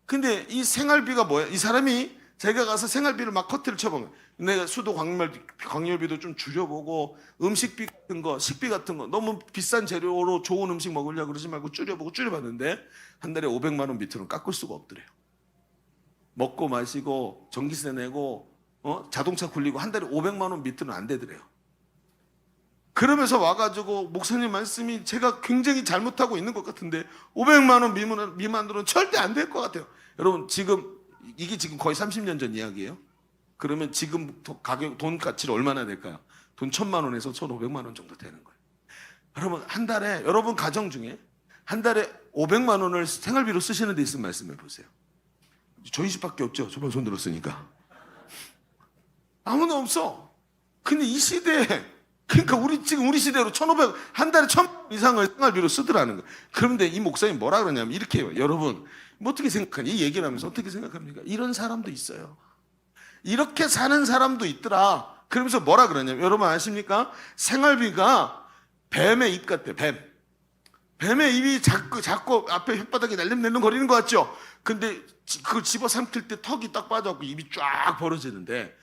근데 이 생활비가 뭐야? 이 사람이 제가 가서 생활비를 막 커트를 쳐본 거예요. 내가 수도 광열비도 좀 줄여보고 음식비 같은 거, 식비 같은 거 너무 비싼 재료로 좋은 음식 먹으려고 그러지 말고 줄여봤는데 한 달에 500만 원 밑으로는 깎을 수가 없더래요. 먹고 마시고 전기세 내고 자동차 굴리고 한 달에 500만 원 밑으로는 안 되더래요. 그러면서 와가지고 목사님 말씀이 제가 굉장히 잘못하고 있는 것 같은데 500만 원 미만으로는 절대 안 될 것 같아요. 여러분 이게 지금 거의 30년 전 이야기예요. 그러면 지금 돈 가치를 얼마나 될까요? 돈 1000만 원에서 1500만 원 정도 되는 거예요. 여러분 한 달에 여러분 가정 중에 한 달에 500만 원을 생활비로 쓰시는 데 있으면 말씀해 보세요. 저희 집밖에 없죠. 저번 손 들었으니까. 아무도 없어. 근데 이 시대에 그러니까 우리 시대로 1,500 한 달에 1,000 이상을 생활비로 쓰더라는 거예요. 그런데 이 목사님 뭐라 그러냐면 이렇게 해요. 여러분 뭐 어떻게 생각하니? 이 얘기를 하면서 어떻게 생각합니까? 이런 사람도 있어요. 이렇게 사는 사람도 있더라. 그러면서 뭐라 그러냐면 여러분 아십니까? 생활비가 뱀의 입 같대. 뱀. 뱀의 입이 자꾸 앞에 혓바닥이 날름날름거리는 것 같죠? 근데 그걸 집어삼킬 때 턱이 딱 빠져갖고 입이 쫙 벌어지는데,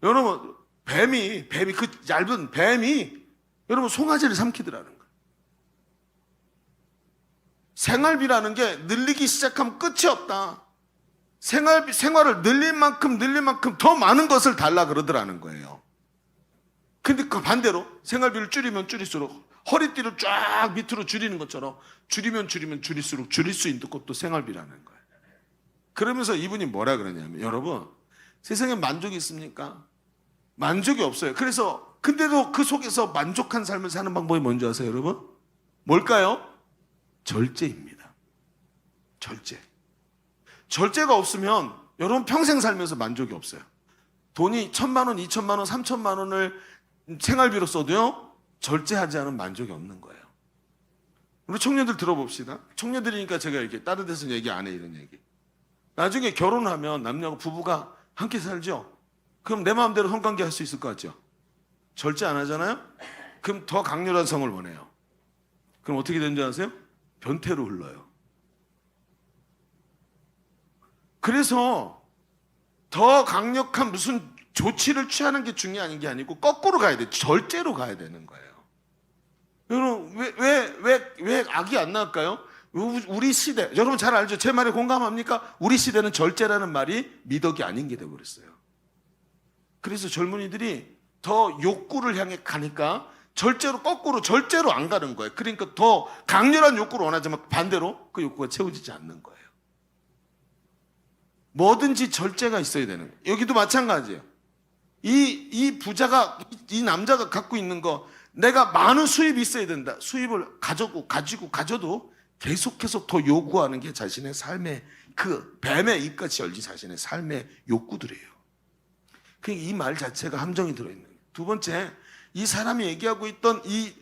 여러분 뱀이 그 얇은 뱀이 여러분 송아지를 삼키더라는 거예요. 생활비라는 게 늘리기 시작하면 끝이 없다. 생활을 늘릴 만큼 더 많은 것을 달라 그러더라는 거예요. 근데 그 반대로 생활비를 줄이면 줄일수록 허리띠를 쫙 밑으로 줄이는 것처럼 줄이면 줄일수록 줄일 수 있는 것도 생활비라는 거예요. 그러면서 이분이 뭐라 그러냐면, 여러분 세상에 만족이 있습니까? 만족이 없어요. 그래서 근데도 그 속에서 만족한 삶을 사는 방법이 뭔지 아세요, 여러분? 뭘까요? 절제입니다. 절제. 절제가 없으면 여러분 평생 살면서 만족이 없어요. 돈이 1,000만 원, 2,000만 원, 3,000만 원을 생활비로 써도요, 절제하지 않은 만족이 없는 거예요. 우리 청년들 들어봅시다. 청년들이니까 제가 이렇게 다른 데서는 얘기 안 해, 이런 얘기. 나중에 결혼하면 남녀가 부부가 함께 살죠. 그럼 내 마음대로 성관계 할 수 있을 것 같죠? 절제 안 하잖아요? 그럼 더 강렬한 성을 원해요. 그럼 어떻게 되는 줄 아세요? 변태로 흘러요. 그래서 더 강력한 무슨 조치를 취하는 게 중요한 게 아니고 거꾸로 가야 돼. 절제로 가야 되는 거예요. 여러분 왜 악이 안 나올까요? 우리 시대, 여러분 잘 알죠? 제 말에 공감합니까? 우리 시대는 절제라는 말이 미덕이 아닌 게 되어버렸어요. 그래서 젊은이들이 더 욕구를 향해 가니까 거꾸로 절제로 안 가는 거예요. 그러니까 더 강렬한 욕구를 원하지만 반대로 그 욕구가 채워지지 않는 거예요. 뭐든지 절제가 있어야 되는 거예요. 여기도 마찬가지예요. 이 부자가, 이 남자가 갖고 있는 거, 내가 많은 수입이 있어야 된다. 수입을 가져도 계속해서 더 요구하는 게 자신의 삶의 그 뱀의 입같이 열지 자신의 삶의 욕구들이에요. 그러니까 이 말 자체가 함정이 들어있는 거예요. 두 번째, 이 사람이 얘기하고 있던 이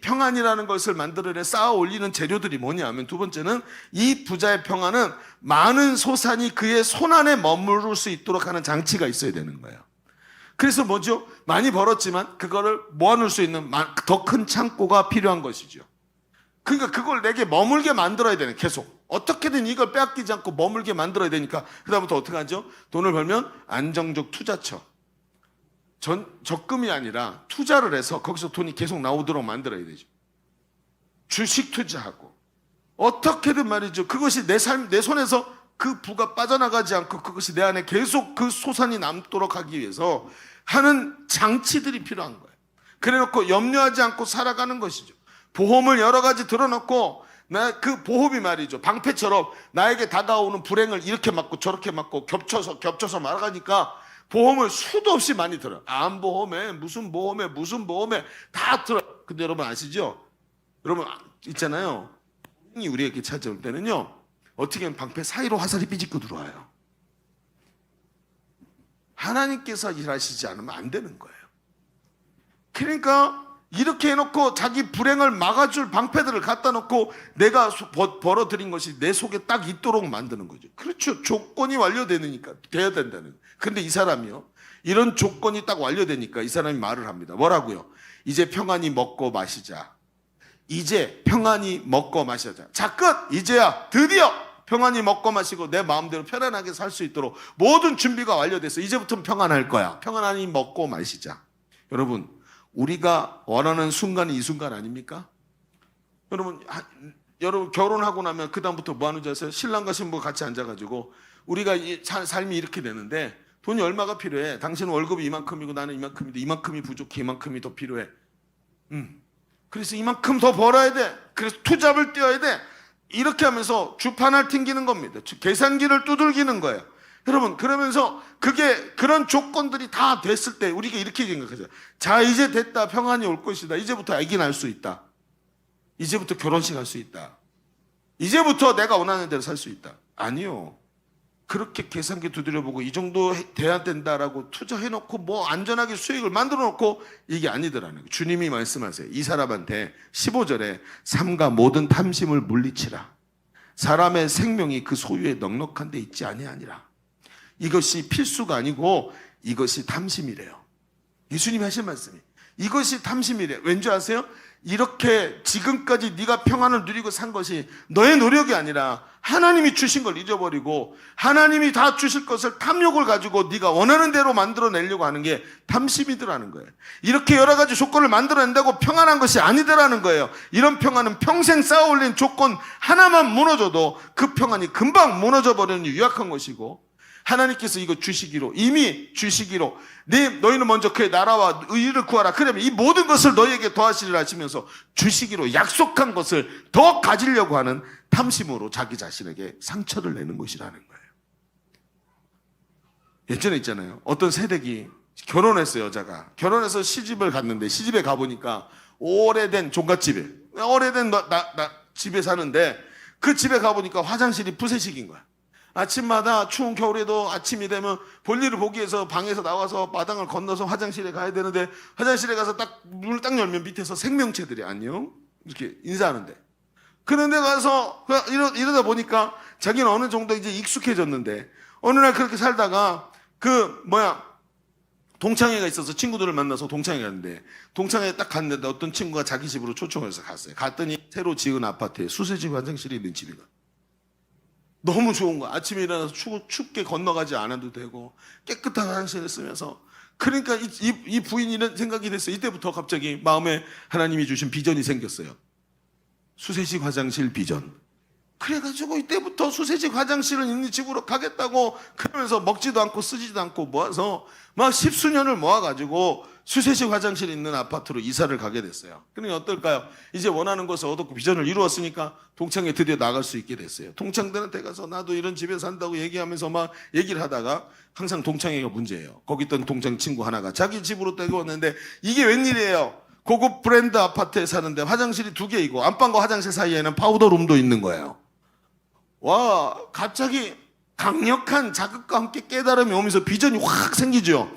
평안이라는 것을 만들어내 쌓아 올리는 재료들이 뭐냐면, 두 번째는 이 부자의 평안은 많은 소산이 그의 손 안에 머무를 수 있도록 하는 장치가 있어야 되는 거예요. 그래서 뭐죠? 많이 벌었지만 그거를 모아놓을 수 있는 더 큰 창고가 필요한 것이죠. 그러니까 그걸 내게 머물게 만들어야 되는, 계속 어떻게든 이걸 빼앗기지 않고 머물게 만들어야 되니까 그다음부터 어떻게 하죠? 돈을 벌면 안정적 투자처, 적금이 아니라 투자를 해서 거기서 돈이 계속 나오도록 만들어야 되죠. 주식 투자하고 어떻게든 말이죠. 그것이 내 손에서 그 부가 빠져나가지 않고 그것이 내 안에 계속 그 소산이 남도록 하기 위해서 하는 장치들이 필요한 거예요. 그래놓고 염려하지 않고 살아가는 것이죠. 보험을 여러 가지 들어놓고 그 보험이 말이죠, 방패처럼 나에게 다가오는 불행을 이렇게 맞고 저렇게 맞고 겹쳐서 말아가니까 보험을 수도 없이 많이 들어요. 암보험에 무슨 보험에 다 들어요. 근데 여러분 아시죠? 여러분 있잖아요, 우리에게 찾아올 때는요, 어떻게 하면 방패 사이로 화살이 삐집고 들어와요. 하나님께서 일하시지 않으면 안 되는 거예요. 그러니까 이렇게 해놓고 자기 불행을 막아줄 방패들을 갖다 놓고 내가 벌어들인 것이 내 속에 딱 있도록 만드는 거죠. 그렇죠. 조건이 완료되니까 돼야 된다는 거예요. 근데 이 사람이요, 이런 조건이 딱 완료되니까 이 사람이 말을 합니다. 뭐라고요? 이제 평안히 먹고 마시자. 이제 평안히 먹고 마시자. 자, 끝! 이제야 드디어 평안히 먹고 마시고 내 마음대로 편안하게 살 수 있도록 모든 준비가 완료돼서 이제부터는 평안할 거야. 평안히 먹고 마시자. 여러분, 우리가 원하는 순간이 이 순간 아닙니까? 여러분 결혼하고 나면 그 다음부터 뭐 하는 줄 아세요? 신랑과 신부가 같이 앉아가지고 우리가 삶이 이렇게 되는데 돈이 얼마가 필요해? 당신은 월급이 이만큼이고 나는 이만큼인데 이만큼이 부족해, 이만큼이 더 필요해. 그래서 이만큼 더 벌어야 돼. 그래서 투잡을 뛰어야 돼. 이렇게 하면서 주판을 튕기는 겁니다. 계산기를 두들기는 거예요. 여러분, 그러면서 그런 조건들이 다 됐을 때 우리가 이렇게 생각하죠. 자, 이제 됐다. 평안이 올 것이다. 이제부터 아기 낳을 수 있다. 이제부터 결혼식 할 수 있다. 이제부터 내가 원하는 대로 살 수 있다. 아니요. 그렇게 계산기 두드려보고 이 정도 돼야 된다라고 투자해놓고 뭐 안전하게 수익을 만들어놓고 이게 아니더라는 거예요. 주님이 말씀하세요. 이 사람한테 15절에 삼가 모든 탐심을 물리치라. 사람의 생명이 그 소유에 넉넉한 데 있지 아니하니라. 이것이 필수가 아니고 이것이 탐심이래요. 예수님이 하신 말씀이, 이것이 탐심이래. 왠지 아세요? 이렇게 지금까지 네가 평안을 누리고 산 것이 너의 노력이 아니라 하나님이 주신 걸 잊어버리고 하나님이 다 주실 것을 탐욕을 가지고 네가 원하는 대로 만들어내려고 하는 게 탐심이더라는 거예요. 이렇게 여러 가지 조건을 만들어낸다고 평안한 것이 아니더라는 거예요. 이런 평안은 평생 쌓아올린 조건 하나만 무너져도 그 평안이 금방 무너져버리는 유약한 것이고, 하나님께서 이거 주시기로, 이미 주시기로, 너희는 먼저 그의 나라와 의를 구하라. 그러면 이 모든 것을 너희에게 더하시리라 하시면서 주시기로 약속한 것을 더 가지려고 하는 탐심으로 자기 자신에게 상처를 내는 것이라는 거예요. 예전에 있잖아요. 어떤 새댁이 결혼했어요. 여자가 결혼해서 시집을 갔는데, 시집에 가보니까 오래된 종갓집에, 오래된 집에 사는데, 그 집에 가보니까 화장실이 푸세식인 거야. 아침마다 추운 겨울에도 아침이 되면 볼일을 보기 위해서 방에서 나와서 마당을 건너서 화장실에 가야 되는데, 화장실에 가서 딱 문을 딱 열면 밑에서 생명체들이 안녕 이렇게 인사하는데, 그런데 가서 이러다 보니까 자기는 어느 정도 이제 익숙해졌는데, 어느 날 그렇게 살다가 동창회가 있어서 친구들을 만나서 동창회 갔는데, 동창회에 딱 갔는데 어떤 친구가 자기 집으로 초청을 해서 갔어요. 갔더니 새로 지은 아파트에 수세식 화장실이 있는 집이가 너무 좋은 거야. 아침에 일어나서 춥게 건너가지 않아도 되고 깨끗한 화장실을 쓰면서. 그러니까 이 부인이 이런 생각이 됐어요. 이때부터 갑자기 마음에 하나님이 주신 비전이 생겼어요. 수세식 화장실 비전. 그래가지고 이때부터 수세식 화장실을 있는 집으로 가겠다고, 그러면서 먹지도 않고 쓰지도 않고 모아서 막 10수년을 모아가지고 수세식 화장실 있는 아파트로 이사를 가게 됐어요. 그러니 어떨까요? 이제 원하는 것을 얻었고 비전을 이루었으니까 동창회 드디어 나갈 수 있게 됐어요. 동창들한테 가서 나도 이런 집에 산다고 얘기하면서 막 얘기를 하다가, 항상 동창회가 문제예요. 거기 있던 동창 친구 하나가 자기 집으로 떼어왔는데, 이게 웬일이에요? 고급 브랜드 아파트에 사는데 화장실이 2개이고 안방과 화장실 사이에는 파우더룸도 있는 거예요. 와, 갑자기 강력한 자극과 함께 깨달음이 오면서 비전이 확 생기죠.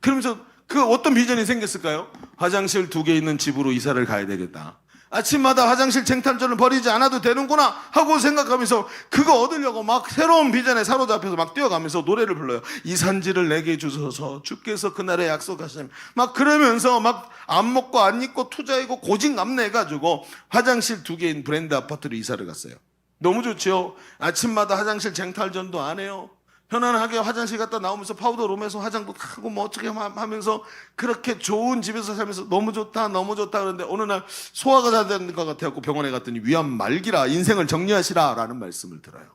그러면서 그 어떤 비전이 생겼을까요? 화장실 2개 있는 집으로 이사를 가야 되겠다. 아침마다 화장실 쟁탈전을 벌이지 않아도 되는구나 하고 생각하면서 그거 얻으려고 막 새로운 비전에 사로잡혀서 막 뛰어가면서 노래를 불러요. 이 산지를 내게 주소서, 주께서 그날에 약속하시면, 막 그러면서 막 안 먹고 안 입고 투자이고 고진감래해가지고 화장실 2개인 브랜드 아파트로 이사를 갔어요. 너무 좋죠. 아침마다 화장실 쟁탈전도 안 해요. 편안하게 화장실 갔다 나오면서 파우더룸에서 화장도 하고 뭐 어떻게 하면서 그렇게 좋은 집에서 살면서 너무 좋다 너무 좋다. 그런데 어느 날 소화가 잘 되는 것 같아서 병원에 갔더니 위암 말기라, 인생을 정리하시라 라는 말씀을 들어요.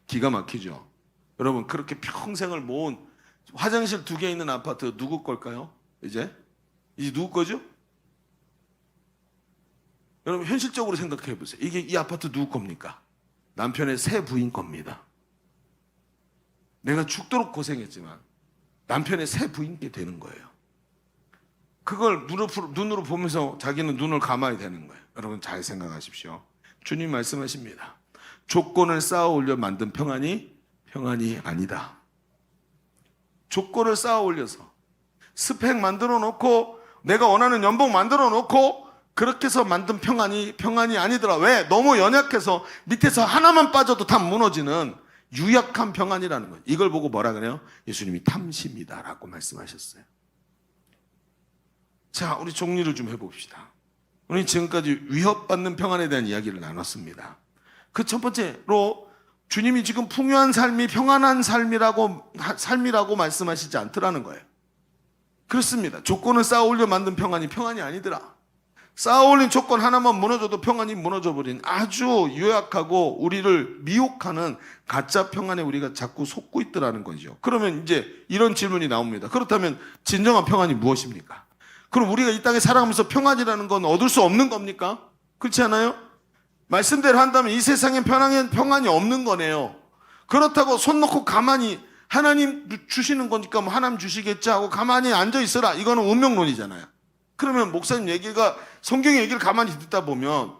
기가 막히죠. 여러분, 그렇게 평생을 모은 화장실 2개 있는 아파트 누구 걸까요? 이제 누구 거죠? 여러분, 현실적으로 생각해 보세요. 이 아파트 누구 겁니까? 남편의 새 부인 겁니다. 내가 죽도록 고생했지만 남편의 새 부인께 되는 거예요. 그걸 눈으로 보면서 자기는 눈을 감아야 되는 거예요. 여러분, 잘 생각하십시오. 주님 말씀하십니다. 조건을 쌓아 올려 만든 평안이 아니다. 조건을 쌓아 올려서 스펙 만들어 놓고 내가 원하는 연봉 만들어 놓고 그렇게 해서 만든 평안이 아니더라. 왜? 너무 연약해서 밑에서 하나만 빠져도 다 무너지는 유약한 평안이라는 거예요. 이걸 보고 뭐라 그래요? 예수님이 탐심이다라고 말씀하셨어요. 자, 우리 정리를 좀 해봅시다. 우리 지금까지 위협받는 평안에 대한 이야기를 나눴습니다. 그 첫 번째로 주님이 지금 풍요한 삶이 평안한 삶이라고 말씀하시지 않더라는 거예요. 그렇습니다. 조건을 쌓아 올려 만든 평안이 아니더라. 쌓아올린 조건 하나만 무너져도 평안이 무너져버린 아주 유약하고 우리를 미혹하는 가짜 평안에 우리가 자꾸 속고 있더라는 거죠. 그러면 이제 이런 질문이 나옵니다. 그렇다면 진정한 평안이 무엇입니까? 그럼 우리가 이 땅에 살아가면서 평안이라는 건 얻을 수 없는 겁니까? 그렇지 않아요? 말씀대로 한다면 이 세상엔 평안이 없는 거네요. 그렇다고 손 놓고 가만히 하나님 주시는 거니까 뭐 하나님 주시겠지 하고 가만히 앉아 있어라. 이거는 운명론이잖아요. 그러면 목사님 얘기가, 성경 얘기를 가만히 듣다 보면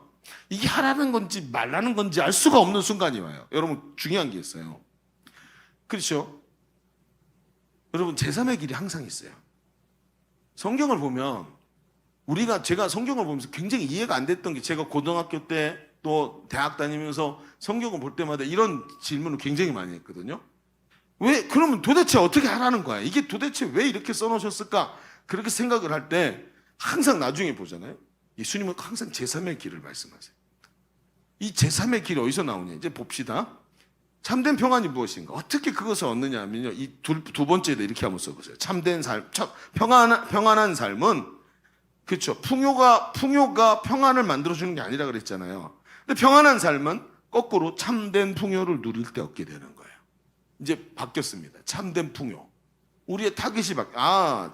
이게 하라는 건지 말라는 건지 알 수가 없는 순간이 와요. 여러분, 중요한 게 있어요. 그렇죠? 여러분, 제3의 길이 항상 있어요. 성경을 보면 제가 성경을 보면서 굉장히 이해가 안 됐던 게, 제가 고등학교 때 또 대학 다니면서 성경을 볼 때마다 이런 질문을 굉장히 많이 했거든요. 그러면 도대체 어떻게 하라는 거야? 이게 도대체 왜 이렇게 써놓으셨을까? 그렇게 생각을 할 때 항상 나중에 보잖아요. 예수님은 항상 제3의 길을 말씀하세요. 이 제3의 길이 어디서 나오냐? 이제 봅시다. 참된 평안이 무엇인가? 어떻게 그것을 얻느냐 하면요. 이 두 번째도 이렇게 한번 써보세요. 참된 삶, 평안한 삶은, 그렇죠. 풍요가 평안을 만들어주는 게 아니라 그랬잖아요. 근데 평안한 삶은 거꾸로 참된 풍요를 누릴 때 얻게 되는 거예요. 이제 바뀌었습니다. 참된 풍요. 우리의 타깃이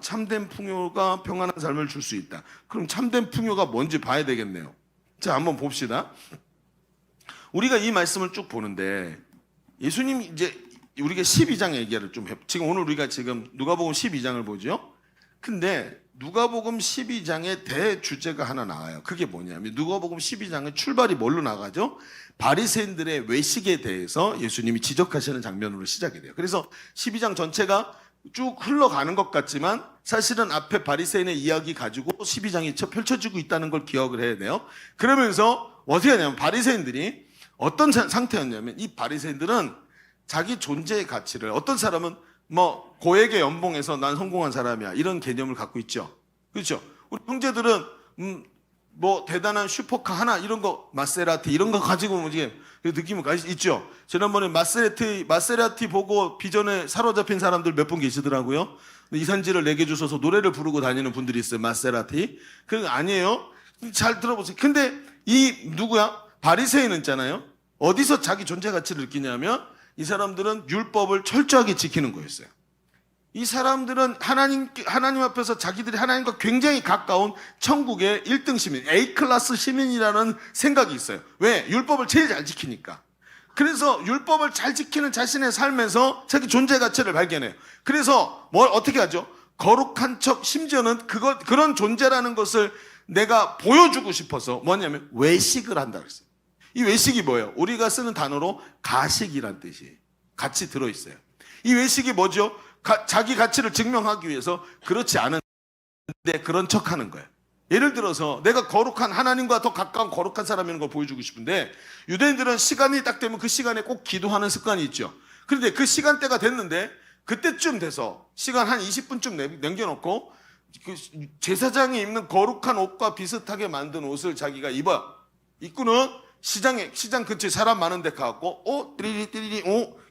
참된 풍요가 평안한 삶을 줄 수 있다. 그럼 참된 풍요가 뭔지 봐야 되겠네요. 자, 한번 봅시다. 우리가 이 말씀을 쭉 보는데 예수님이 이제 우리가 12장 얘기를 좀 지금 오늘 우리가 지금 누가복음 12장을 보죠. 근데 누가복음 12장의 대주제가 하나 나와요. 그게 뭐냐면 누가복음 12장의 출발이 뭘로 나가죠? 바리새인들의 외식에 대해서 예수님이 지적하시는 장면으로 시작이 돼요. 그래서 12장 전체가 쭉 흘러가는 것 같지만 사실은 앞에 바리새인의 이야기 가지고 12장이 펼쳐지고 있다는 걸 기억을 해야 돼요. 그러면서 어떻게 하냐면 바리새인들이 어떤 상태였냐면 이 바리새인들은 자기 존재의 가치를 어떤 사람은 뭐 고액의 연봉에서 난 성공한 사람이야 이런 개념을 갖고 있죠. 그렇죠? 우리 형제들은 뭐 대단한 슈퍼카 하나 이런 거 마세라티 이런 거 가지고 뭐지 느낌을 있죠. 지난번에 마세라티 보고 비전에 사로잡힌 사람들 몇 분 계시더라고요. 이산지를 내게 주셔서 노래를 부르고 다니는 분들이 있어요. 마세라티. 그거 아니에요. 잘 들어보세요. 근데 이 누구야? 바리새인은 있잖아요. 어디서 자기 존재 가치를 느끼냐면 이 사람들은 율법을 철저하게 지키는 거였어요. 이 사람들은 하나님 앞에서 자기들이 하나님과 굉장히 가까운 천국의 1등 시민, A클래스 시민이라는 생각이 있어요. 왜? 율법을 제일 잘 지키니까. 그래서 율법을 잘 지키는 자신의 삶에서 자기 존재 가치를 발견해요. 그래서 뭘 어떻게 하죠? 거룩한 척, 심지어는 그런 존재라는 것을 내가 보여주고 싶어서 뭐냐면 외식을 한다 그랬어요. 이 외식이 뭐예요? 우리가 쓰는 단어로 가식이란 뜻이 같이 들어있어요. 이 외식이 뭐죠? 자기 가치를 증명하기 위해서 그렇지 않은데 그런 척하는 거예요. 예를 들어서 내가 거룩한 하나님과 더 가까운 거룩한 사람인 걸 보여주고 싶은데 유대인들은 시간이 딱 되면 그 시간에 꼭 기도하는 습관이 있죠. 그런데 그 시간대가 됐는데 그때쯤 돼서 시간 한 20분쯤 남겨놓고 그 제사장이 입는 거룩한 옷과 비슷하게 만든 옷을 자기가 입고는 시장 근처에 사람 많은 데 가갖고 띠리리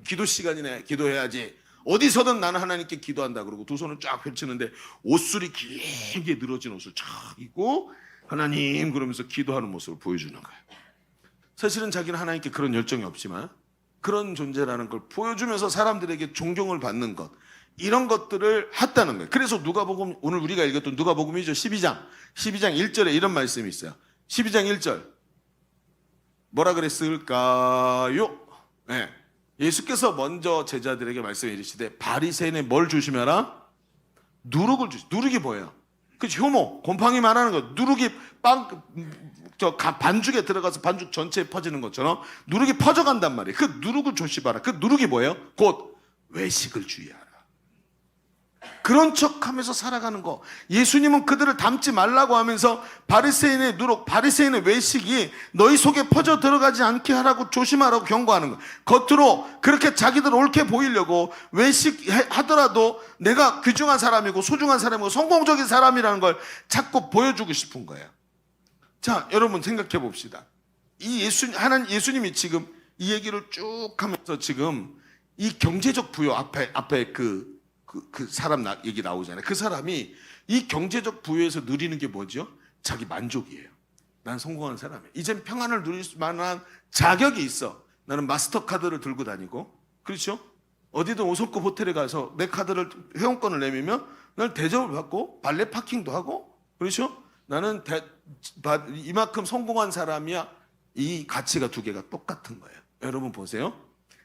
기도 시간이네 기도해야지 어디서든 나는 하나님께 기도한다 그러고 두 손을 쫙 펼치는데 옷술이 길게 늘어진 옷을 쫙 입고 하나님 그러면서 기도하는 모습을 보여주는 거예요. 사실은 자기는 하나님께 그런 열정이 없지만 그런 존재라는 걸 보여주면서 사람들에게 존경을 받는 것 이런 것들을 했다는 거예요. 그래서 누가복음 오늘 우리가 읽었던 누가복음이죠. 12장 1절에 이런 말씀이 있어요. 12장 1절 뭐라 그랬을까요? 네. 예수께서 먼저 제자들에게 말씀해 이르시되 바리새인의 뭘 조심해라? 누룩을 누룩이 뭐예요? 그 효모, 곰팡이 말하는 거. 누룩이 반죽에 들어가서 반죽 전체에 퍼지는 것처럼 누룩이 퍼져간단 말이에요. 그 누룩을 조심하라. 그 누룩이 뭐예요? 곧 외식을 주의하라. 그런 척하면서 살아가는 거. 예수님은 그들을 닮지 말라고 하면서 바리새인의 누룩, 바리새인의 외식이 너희 속에 퍼져 들어가지 않게 하라고 조심하라고 경고하는 거. 겉으로 그렇게 자기들 옳게 보이려고 외식하더라도 내가 귀중한 사람이고 소중한 사람이고 성공적인 사람이라는 걸 자꾸 보여주고 싶은 거예요. 자, 여러분 생각해 봅시다. 예수님이 지금 이 얘기를 쭉 하면서 지금 이 경제적 부여 앞에 그 사람 얘기 나오잖아요. 그 사람이 이 경제적 부여에서 누리는 게 뭐죠? 자기 만족이에요. 난 성공한 사람이야. 이젠 평안을 누릴 만한 자격이 있어. 나는 마스터카드를 들고 다니고, 그렇죠? 어디든 5성급 호텔에 가서 내 카드를 회원권을 내밀면 날 대접을 받고 발레 파킹도 하고, 그렇죠? 나는 이만큼 성공한 사람이야. 이 가치가 두 개가 똑같은 거예요. 여러분 보세요.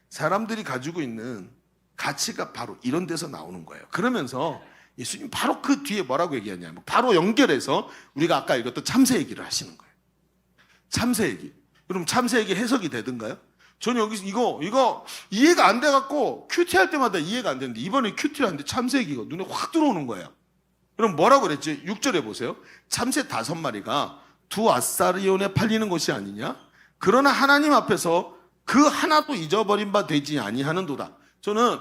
사람들이 가지고 있는 가치가 바로 이런 데서 나오는 거예요. 그러면서 예수님 바로 그 뒤에 뭐라고 얘기하냐면 바로 연결해서 우리가 아까 읽었던 참새 얘기를 하시는 거예요. 참새 얘기. 그럼 참새 얘기 해석이 되던가요? 저는 여기서 이거 이해가 안 돼갖고 큐티할 때마다 이해가 안 되는데 이번에 큐티를 하는데 참새 얘기가 눈에 확 들어오는 거예요. 그럼 뭐라고 그랬지? 6절에 보세요. 참새 5마리가 두 아사리온에 팔리는 것이 아니냐? 그러나 하나님 앞에서 그 하나도 잊어버린 바 되지 아니하는도다. 저는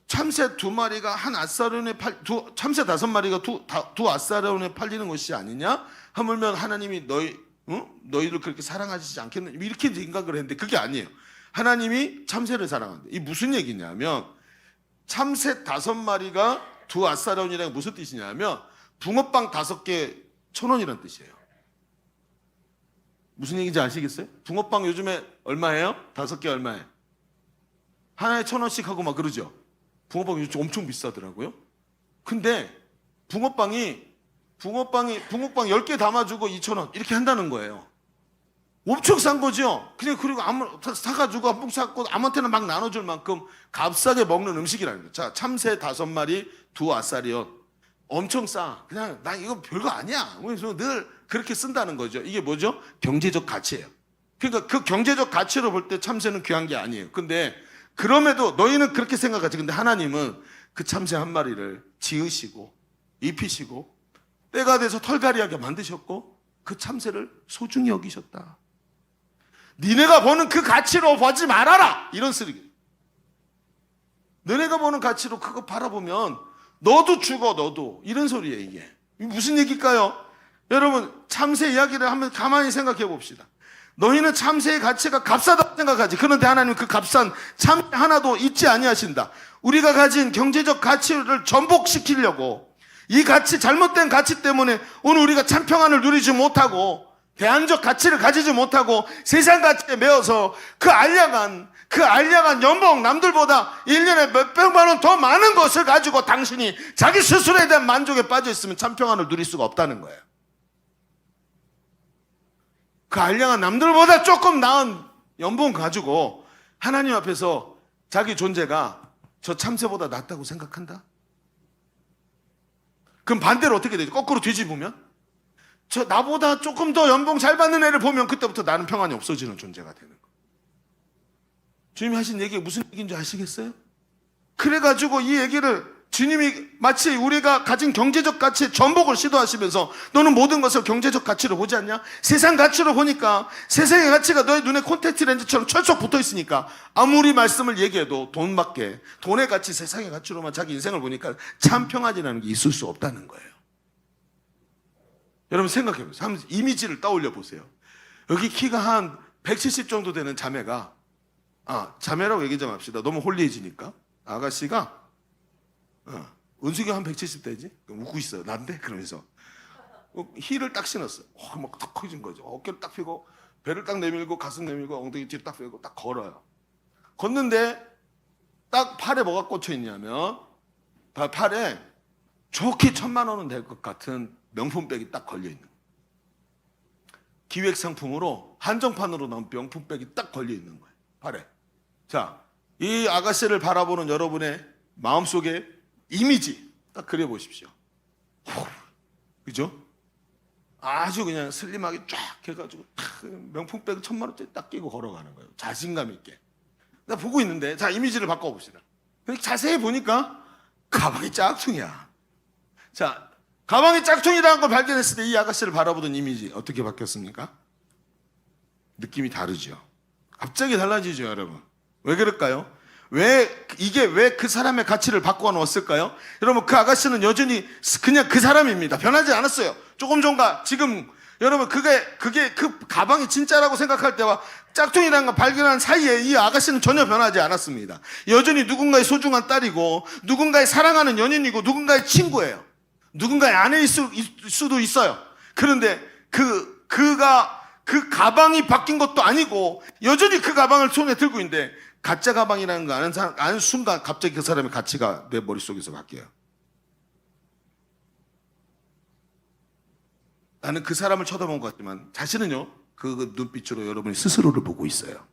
참새 2마리가 한 아사론에 참새 5마리가 두 아사론에 팔리는 것이 아니냐? 하물며 하나님이 너희를 그렇게 사랑하시지 않겠느냐? 이렇게 생각을 했는데 그게 아니에요. 하나님이 참새를 사랑한다. 이 무슨 얘기냐면 참새 5마리가 두 아사론이라는 게 무슨 뜻이냐면 붕어빵 5개 1,000원이라는 뜻이에요. 무슨 얘기인지 아시겠어요? 붕어빵 요즘에 얼마예요? 5개 얼마예요? 하나에 1,000원씩 하고 막 그러죠. 붕어빵이 요즘 엄청 비싸더라고요. 근데 붕어빵 10개 담아주고 2,000원 이렇게 한다는 거예요. 엄청 싼 거죠. 그리고 사가지고 한 봉 사고 아무한테나 막 나눠줄 만큼 값싸게 먹는 음식이라는 거예요. 자, 참새 5마리 두 아사리온 엄청 싸. 그냥 나 이거 별거 아니야. 그래서 늘 그렇게 쓴다는 거죠. 이게 뭐죠? 경제적 가치예요. 그러니까 그 경제적 가치로 볼 때 참새는 귀한 게 아니에요. 근데 그럼에도 너희는 그렇게 생각하지. 근데 하나님은 그 참새 한 마리를 지으시고 입히시고 때가 돼서 털갈이하게 만드셨고 그 참새를 소중히 여기셨다. 니네가 보는 그 가치로 보지 말아라. 이런 쓰레기. 너네가 보는 가치로 그거 바라보면 너도 죽어 너도. 이런 소리예요 이게. 무슨 얘기일까요? 여러분 참새 이야기를 한번 가만히 생각해 봅시다. 너희는 참새의 가치가 값싸다고 생각하지. 그런데 하나님은 그 값싼 참새 하나도 잊지 아니하신다. 우리가 가진 경제적 가치를 전복시키려고 이 가치, 잘못된 가치 때문에 오늘 우리가 참 평안을 누리지 못하고 대안적 가치를 가지지 못하고 세상 가치에 매어서 그 알량한 연봉 남들보다 1년에 몇백만 원 더 많은 것을 가지고 당신이 자기 스스로에 대한 만족에 빠져 있으면 참 평안을 누릴 수가 없다는 거예요. 그 알량한 남들보다 조금 나은 연봉 가지고 하나님 앞에서 자기 존재가 저 참새보다 낫다고 생각한다? 그럼 반대로 어떻게 되죠? 거꾸로 뒤집으면 저 나보다 조금 더 연봉 잘 받는 애를 보면 그때부터 나는 평안이 없어지는 존재가 되는 거예요. 주님이 하신 얘기가 무슨 얘기인지 아시겠어요? 그래가지고 이 얘기를 주님이 마치 우리가 가진 경제적 가치의 전복을 시도하시면서 너는 모든 것을 경제적 가치로 보지 않냐? 세상 가치로 보니까 세상의 가치가 너의 눈에 콘택트 렌즈처럼 철썩 붙어 있으니까 아무리 말씀을 얘기해도 돈밖에 돈의 가치, 세상의 가치로만 자기 인생을 보니까 참 평안이라는 게 있을 수 없다는 거예요. 여러분 생각해 보세요. 한번 이미지를 떠올려 보세요. 여기 키가 한 170 정도 되는 자매가 자매라고 얘기 좀 합시다. 너무 홀리해지니까 아가씨가 은숙이 한 170 되지? 웃고 있어요. 난데? 그러면서 힐을 딱 신었어요. 막 탁 커진 거죠. 어깨를 딱 펴고 배를 딱 내밀고 가슴 내밀고 엉덩이 뒤로 딱 펴고 딱 걸어요. 걷는데 딱 팔에 뭐가 꽂혀 있냐면 팔에 좋게 1,000만 원은 될 것 같은 명품백이 딱 걸려 있는 거예요. 기획 상품으로 한정판으로 나온 명품백이 딱 걸려 있는 거예요. 팔에. 자, 이 아가씨를 바라보는 여러분의 마음속에 이미지 딱 그려보십시오. 그죠? 아주 그냥 슬림하게 쫙 해가지고 명품백 1,000만 원짜리 딱 끼고 걸어가는 거예요. 자신감 있게. 나 보고 있는데 자 이미지를 바꿔봅시다. 자세히 보니까 가방이 짝퉁이야. 자, 가방이 짝퉁이라는 걸 발견했을 때 이 아가씨를 바라보던 이미지 어떻게 바뀌었습니까? 느낌이 다르죠. 갑자기 달라지죠, 여러분. 왜 그럴까요? 왜 그 사람의 가치를 바꿔 놓았을까요? 여러분 그 아가씨는 여전히 그냥 그 사람입니다. 변하지 않았어요. 조금 전과 지금 여러분 그게 그 가방이 진짜라고 생각할 때와 짝퉁이라는 걸 발견한 사이에 이 아가씨는 전혀 변하지 않았습니다. 여전히 누군가의 소중한 딸이고 누군가의 사랑하는 연인이고 누군가의 친구예요. 누군가의 아내일 수도 있어요. 그런데 그 가방이 바뀐 것도 아니고 여전히 그 가방을 손에 들고 있는데 가짜 가방이라는 거 아는 순간 갑자기 그 사람의 가치가 내 머릿속에서 바뀌어요. 나는 그 사람을 쳐다본 것 같지만 자신은요 그 눈빛으로 여러분이 스스로를 보고 있어요.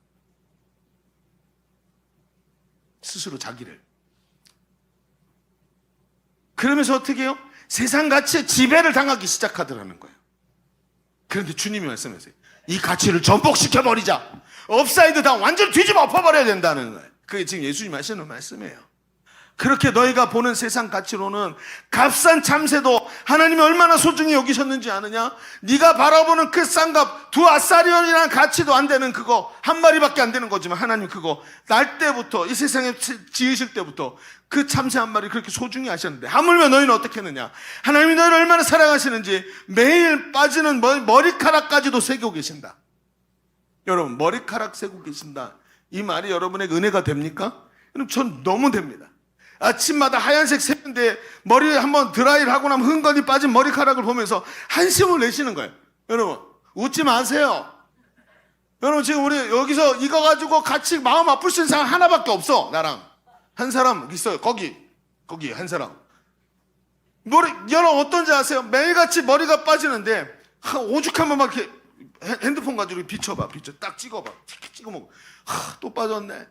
스스로 자기를. 그러면서 어떻게 해요? 세상 가치에 지배를 당하기 시작하더라는 거예요. 그런데 주님이 말씀하세요. 이 가치를 전복시켜버리자. 업사이드 다운 완전히 뒤집어 엎어버려야 된다는 거예요. 그게 지금 예수님이 하시는 말씀이에요. 그렇게 너희가 보는 세상 가치로는 값싼 참새도 하나님이 얼마나 소중히 여기셨는지 아느냐? 네가 바라보는 그 싼값 두 아사리온이라는 가치도 안 되는 그거 한 마리밖에 안 되는 거지만 하나님 그거 날 때부터 이 세상에 지으실 때부터 그 참새 한 마리 그렇게 소중히 하셨는데 하물며 너희는 어떻게 했느냐? 하나님이 너희를 얼마나 사랑하시는지 매일 빠지는 머리카락까지도 새기고 계신다. 여러분 머리카락 새고 계신다. 이 말이 여러분에게 은혜가 됩니까? 그럼 전 너무 됩니다. 아침마다 하얀색 세면대에 머리에 한번 드라이를 하고 나면 흥건히 빠진 머리카락을 보면서 한숨을 내쉬는 거예요. 여러분 웃지 마세요. 여러분 지금 우리 여기서 이거 가지고 같이 마음 아플 수 있는 사람 하나밖에 없어. 나랑 한 사람 있어요. 거기 한 사람. 여러분 어떤지 아세요? 매일같이 머리가 빠지는데 오죽하면 막 이렇게 핸드폰 가지고 비춰 딱 찍어봐. 찍어먹어. 또 빠졌네.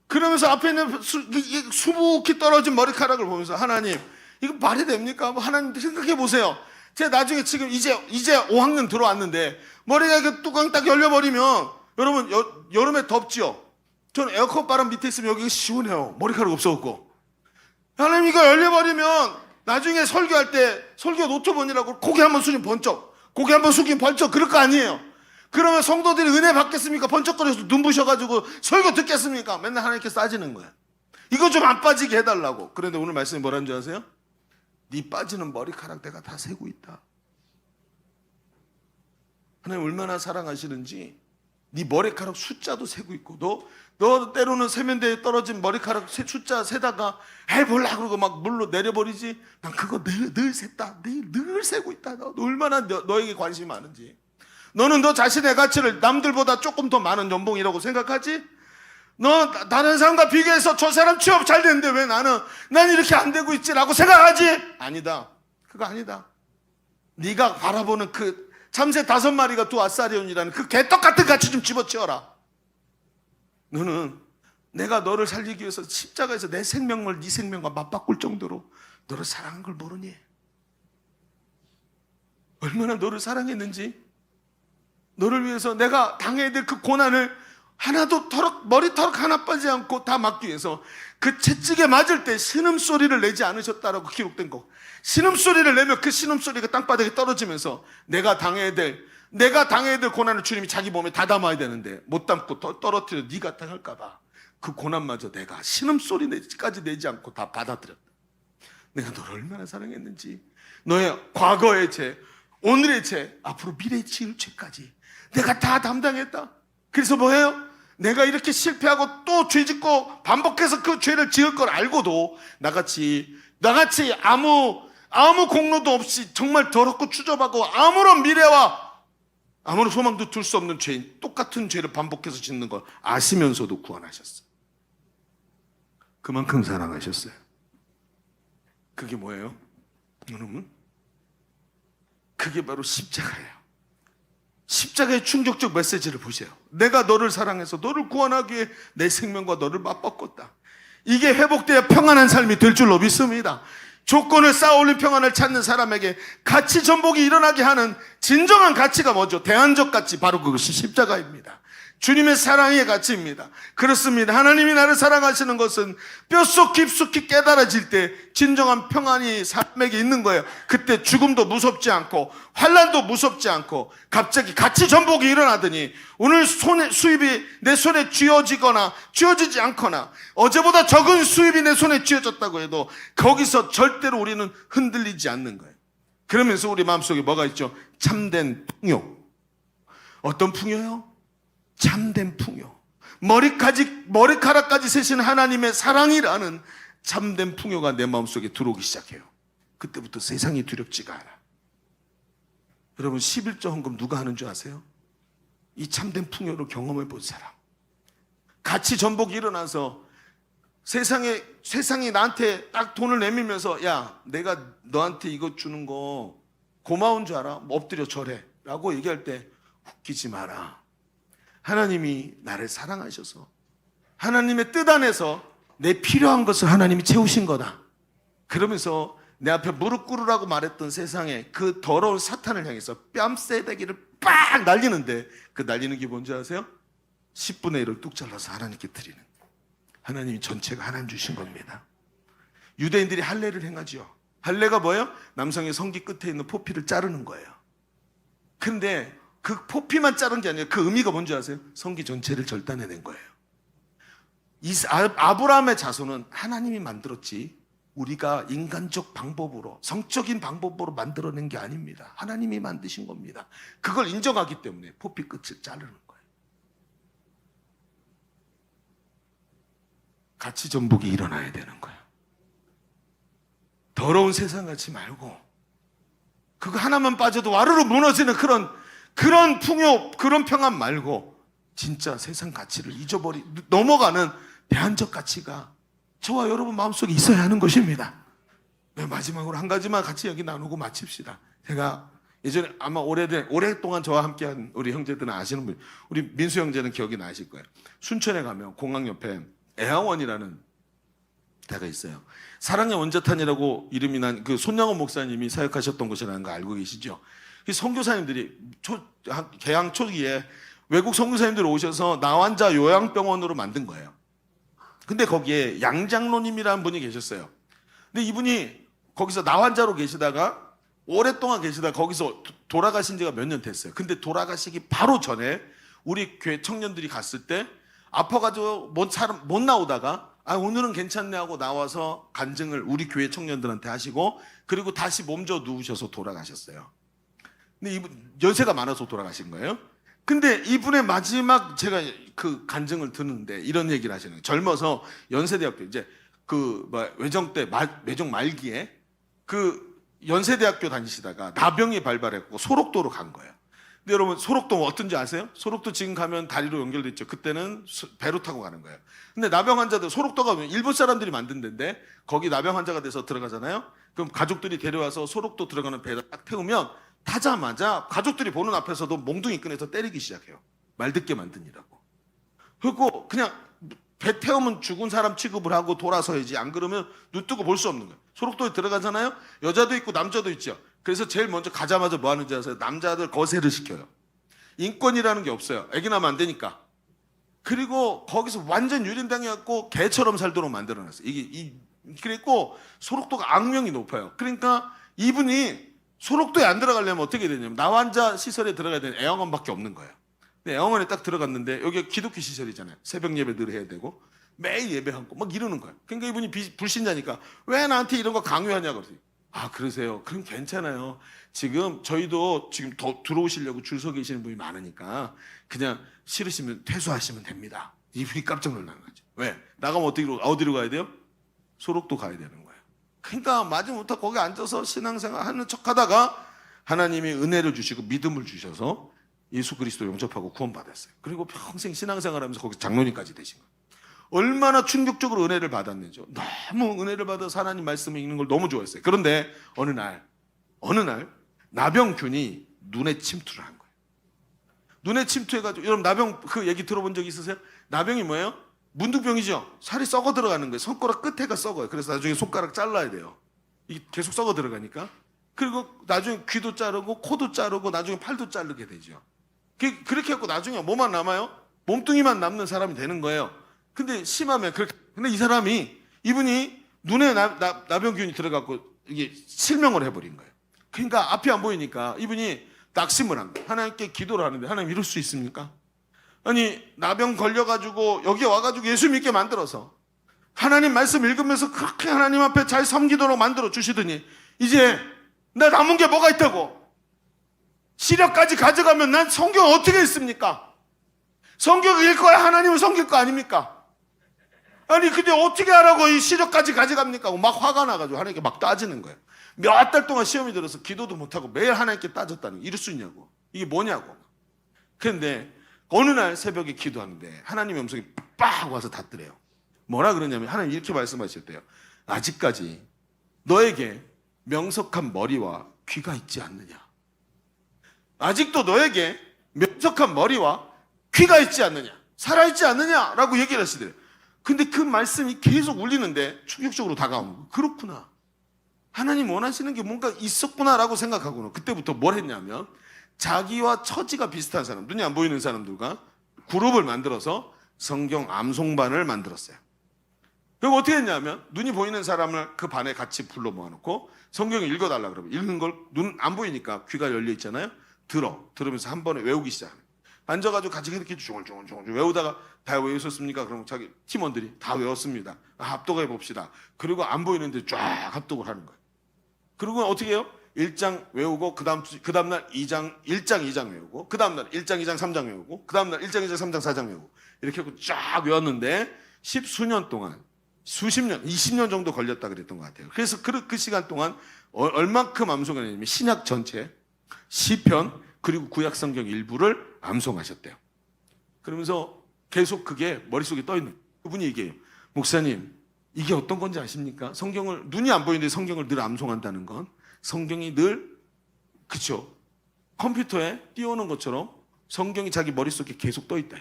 그러면서 앞에 있는 수북히 떨어진 머리카락을 보면서 하나님 이거 말이 됩니까? 뭐 하나님 생각해 보세요. 제가 나중에 지금 이제 5학년 들어왔는데 머리가 이렇게 뚜껑이 딱 열려버리면 여러분 여름에 덥지요? 저는 에어컨 바람 밑에 있으면 여기가 시원해요. 머리카락 없어갖고. 하나님 이거 열려버리면 나중에 설교할 때 설교 노트본이라고 고개 한번 숙이면 번쩍 고개 한번 숙이면 번쩍 그럴 거 아니에요. 그러면 성도들이 은혜 받겠습니까? 번쩍거려서 눈부셔가지고 설교 듣겠습니까? 맨날 하나님께 싸지는 거야. 이거 좀 안 빠지게 해달라고. 그런데 오늘 말씀이 뭐라는 줄 아세요? 네 빠지는 머리카락 내가 다 세고 있다. 하나님 얼마나 사랑하시는지 네 머리카락 숫자도 세고 있고 너 때로는 세면대에 떨어진 머리카락 숫자 세다가 에이 몰라 그러고 막 물로 내려버리지. 난 그거 늘 셌다. 늘 세고 있다. 너 얼마나 너에게 관심이 많은지. 너는 너 자신의 가치를 남들보다 조금 더 많은 연봉이라고 생각하지? 너 다른 사람과 비교해서 저 사람 취업 잘 되는데 왜 난 이렇게 안 되고 있지라고 생각하지? 아니다. 그거 아니다. 네가 바라보는 그 참새 5마리가 두 아사리온이라는 그 개떡 같은 가치 좀 집어치워라. 너는 내가 너를 살리기 위해서 십자가에서 내 생명을 네 생명과 맞바꿀 정도로 너를 사랑한 걸 모르니? 얼마나 너를 사랑했는지 너를 위해서 내가 당해야 될 그 고난을 하나도 머리털 하나 빠지지 않고 다 막기 위해서 그 채찍에 맞을 때 신음소리를 내지 않으셨다라고 기록된 거. 신음소리를 내면 그 신음소리가 땅바닥에 떨어지면서 내가 당해야 될 고난을 주님이 자기 몸에 다 담아야 되는데 못 담고 떨어뜨려 네가 당할까 봐 그 고난마저 내가 신음소리까지 내지 않고 다 받아들였다. 내가 너를 얼마나 사랑했는지 너의 과거의 죄, 오늘의 죄, 앞으로 미래에 지을 죄까지 내가 다 담당했다. 그래서 뭐예요? 내가 이렇게 실패하고 또 죄짓고 반복해서 그 죄를 지을 걸 알고도 나같이 아무 공로도 없이 정말 더럽고 추접하고 아무런 미래와 아무런 소망도 둘 수 없는 죄인 똑같은 죄를 반복해서 짓는 걸 아시면서도 구원하셨어요. 그만큼 사랑하셨어요. 그게 뭐예요? 여러분 그게 바로 십자가예요. 십자가의 충격적 메시지를 보세요. 내가 너를 사랑해서 너를 구원하기 위해 내 생명과 너를 맞바꿨다. 이게 회복되어 평안한 삶이 될 줄로 믿습니다. 조건을 쌓아올린 평안을 찾는 사람에게 가치 전복이 일어나게 하는 진정한 가치가 뭐죠? 대안적 가치, 바로 그것이 십자가입니다. 주님의 사랑의 가치입니다. 그렇습니다. 하나님이 나를 사랑하시는 것은 뼛속 깊숙이 깨달아질 때 진정한 평안이 삶에게 있는 거예요. 그때 죽음도 무섭지 않고 환난도 무섭지 않고 갑자기 가치 전복이 일어나더니 오늘 수입이 내 손에 쥐어지거나 쥐어지지 않거나 어제보다 적은 수입이 내 손에 쥐어졌다고 해도 거기서 절대로 우리는 흔들리지 않는 거예요. 그러면서 우리 마음속에 뭐가 있죠? 참된 풍요. 어떤 풍요요? 참된 풍요. 머리카락까지 세신 하나님의 사랑이라는 참된 풍요가 내 마음속에 들어오기 시작해요. 그때부터 세상이 두렵지가 않아. 여러분 11조 헌금 누가 하는 줄 아세요? 이 참된 풍요를 경험해 본 사람. 가치 전복이 일어나서 세상이 나한테 딱 돈을 내밀면서 야 내가 너한테 이거 주는 거 고마운 줄 알아? 엎드려 절해 라고 얘기할 때 웃기지 마라. 하나님이 나를 사랑하셔서 하나님의 뜻 안에서 내 필요한 것을 하나님이 채우신 거다. 그러면서 내 앞에 무릎 꿇으라고 말했던 세상에 그 더러운 사탄을 향해서 뺨새대기를 빡 날리는데 그 날리는 게 뭔지 아세요? 10분의 1을 뚝 잘라서 하나님께 드리는. 하나님이 전체가 하나님 주신 겁니다. 유대인들이 할례를 행하죠. 할례가 뭐예요? 남성의 성기 끝에 있는 포피를 자르는 거예요. 근데 그 포피만 자른 게 아니라 그 의미가 뭔지 아세요? 성기 전체를 절단해낸 거예요. 아브라함의 자손은 하나님이 만들었지 우리가 인간적 방법으로 성적인 방법으로 만들어낸 게 아닙니다. 하나님이 만드신 겁니다. 그걸 인정하기 때문에 포피 끝을 자르는 거예요. 가치 전복이 일어나야 되는 거예요. 더러운 세상 같이 말고 그거 하나만 빠져도 와르르 무너지는 그런 풍요, 그런 평안 말고 진짜 세상 가치를 넘어가는 대안적 가치가 저와 여러분 마음속에 있어야 하는 것입니다. 마지막으로 한 가지만 같이 여기 나누고 마칩시다. 제가 예전에 아마 오랫동안 저와 함께한 우리 형제들은 아시는 분, 우리 민수 형제는 기억이 나실 거예요. 순천에 가면 공항 옆에 애화원이라는 데가 있어요. 사랑의 원자탄이라고 이름이 난 그 손양원 목사님이 사역하셨던 곳이라는 거 알고 계시죠? 선교사님들이 개항 초기에 외국 선교사님들이 오셔서 나환자 요양병원으로 만든 거예요. 근데 거기에 양장로님이라는 분이 계셨어요. 근데 이분이 거기서 나환자로 계시다가 오랫동안 계시다가 거기서 돌아가신 지가 몇 년 됐어요. 근데 돌아가시기 바로 전에 우리 교회 청년들이 갔을 때 아파가지고 못 나오다가 오늘은 괜찮네 하고 나와서 간증을 우리 교회 청년들한테 하시고 그리고 다시 몸져 누우셔서 돌아가셨어요. 근데 이분 연세가 많아서 돌아가신 거예요. 근데 이분의 마지막 제가 그 간증을 듣는데 이런 얘기를 하시는 거예요. 젊어서 연세대학교 이제 외정 말기에 그 연세대학교 다니시다가 나병이 발발했고 소록도로 간 거예요. 근데 여러분 소록도 어떤지 아세요? 소록도 지금 가면 다리로 연결돼 있죠. 그때는 배로 타고 가는 거예요. 근데 나병 환자들 소록도가 일본 사람들이 만든 데인데 거기 나병 환자가 돼서 들어가잖아요. 그럼 가족들이 데려와서 소록도 들어가는 배에다 딱 태우면 타자마자 가족들이 보는 앞에서도 몽둥이 꺼내서 때리기 시작해요. 말 듣게 만드니라고. 그리고 그냥 배 태우면 죽은 사람 취급을 하고 돌아서야지. 안 그러면 눈 뜨고 볼 수 없는 거예요. 소록도에 들어가잖아요. 여자도 있고 남자도 있죠. 그래서 제일 먼저 가자마자 뭐 하는지 아세요? 남자들 거세를 시켜요. 인권이라는 게 없어요. 애기 낳으면 안 되니까. 그리고 거기서 완전 유린당해갖고 개처럼 살도록 만들어놨어요. 그리고 소록도가 악명이 높아요. 그러니까 이분이 소록도에 안 들어가려면 어떻게 되냐면 나환자 시설에 들어가야 되는 애영원밖에 없는 거예요. 근데 애영원에 딱 들어갔는데 여기 기독교 시설이잖아요. 새벽 예배 늘 해야 되고 매일 예배하고 막 이러는 거예요. 그러니까 이분이 불신자니까 왜 나한테 이런 거 강요하냐고 그러더니 그러세요? 그럼 괜찮아요. 지금 저희도 지금 더 들어오시려고 줄 서 계시는 분이 많으니까 그냥 싫으시면 퇴소하시면 됩니다. 이분이 깜짝 놀란 거죠. 왜? 나가면 어디로 가야 돼요? 소록도 가야 되는 거예요. 그러니까 마지못해 거기 앉아서 신앙생활 하는 척 하다가 하나님이 은혜를 주시고 믿음을 주셔서 예수 그리스도 영접하고 구원받았어요. 그리고 평생 신앙생활 하면서 거기 장로님까지 되신 거예요. 얼마나 충격적으로 은혜를 받았는지요. 너무 은혜를 받아서 하나님 말씀을 읽는 걸 너무 좋아했어요. 그런데 어느 날 나병균이 눈에 침투를 한 거예요. 눈에 침투해가지고 여러분 나병 그 얘기 들어본 적 있으세요? 나병이 뭐예요? 문둥병이죠. 살이 썩어 들어가는 거예요. 손가락 끝에가 썩어요. 그래서 나중에 손가락 잘라야 돼요. 이게 계속 썩어 들어가니까. 그리고 나중에 귀도 자르고 코도 자르고 나중에 팔도 자르게 되죠. 그렇게 해갖고 나중에 뭐만 남아요? 몸뚱이만 남는 사람이 되는 거예요. 근데 심하면 근데 이분이 눈에 나병균이 들어갖고 이게 실명을 해버린 거예요. 그러니까 앞이 안 보이니까 이분이 낙심을 한 거예요. 하나님께 기도를 하는데 하나님 이럴 수 있습니까? 아니 나병 걸려가지고 여기 와가지고 예수 믿게 만들어서 하나님 말씀 읽으면서 그렇게 하나님 앞에 잘 섬기도록 만들어 주시더니 이제 나 남은 게 뭐가 있다고? 시력까지 가져가면 난 성경 어떻게 읽습니까? 성경 읽어야 하나님을 섬길 거 아닙니까? 아니 근데 어떻게 하라고 이 시력까지 가져갑니까? 막 화가 나가지고 하나님께 막 따지는 거예요. 몇 달 동안 시험이 들어서 기도도 못하고 매일 하나님께 따졌다는 거. 이럴 수 있냐고. 이게 뭐냐고. 그런데 어느 날 새벽에 기도하는데 하나님의 음성이 빡 와서 닿더래요. 뭐라 그러냐면 하나님 이렇게 말씀하셨대요. 아직까지 너에게 명석한 머리와 귀가 있지 않느냐. 아직도 너에게 명석한 머리와 귀가 있지 않느냐. 살아있지 않느냐라고 얘기를 하시더래요. 근데 그 말씀이 계속 울리는데 충격적으로 다가오는 거예요. 그렇구나. 하나님 원하시는 게 뭔가 있었구나라고 생각하고는 그때부터 뭘 했냐면 자기와 처지가 비슷한 사람, 눈이 안 보이는 사람들과 그룹을 만들어서 성경 암송반을 만들었어요. 그럼 어떻게 했냐면 눈이 보이는 사람을 그 반에 같이 불러 모아놓고 성경을 읽어달라 그러면 읽는 걸 눈 안 보이니까 귀가 열려 있잖아요. 들으면서 한 번에 외우기 시작하는. 앉아가지고 같이 이렇게 중얼중얼 외우다가 다 외우셨습니까? 그럼 자기 팀원들이 다 외웠습니다. 합독해 봅시다. 그리고 안 보이는데 쫙 합독을 하는 거예요. 그리고 어떻게 해요? 1장 외우고 그 다음날 1장 2장 외우고 그 다음날 1장 2장 3장 외우고 그 다음날 1장 2장 3장 4장 외우고 이렇게 하고 쫙 외웠는데 십수년 동안 수십 년 20년 정도 걸렸다 그랬던 것 같아요. 그래서 그 시간 동안 얼만큼 암송을 했냐면 신약 전체 시편 그리고 구약 성경 일부를 암송하셨대요. 그러면서 계속 그게 머릿속에 떠있는 그분이 얘기해요. 목사님 이게 어떤 건지 아십니까? 성경을 눈이 안 보이는데 성경을 늘 암송한다는 건 성경이 늘 그쵸 컴퓨터에 띄워놓은 것처럼 성경이 자기 머릿속에 계속 떠있다.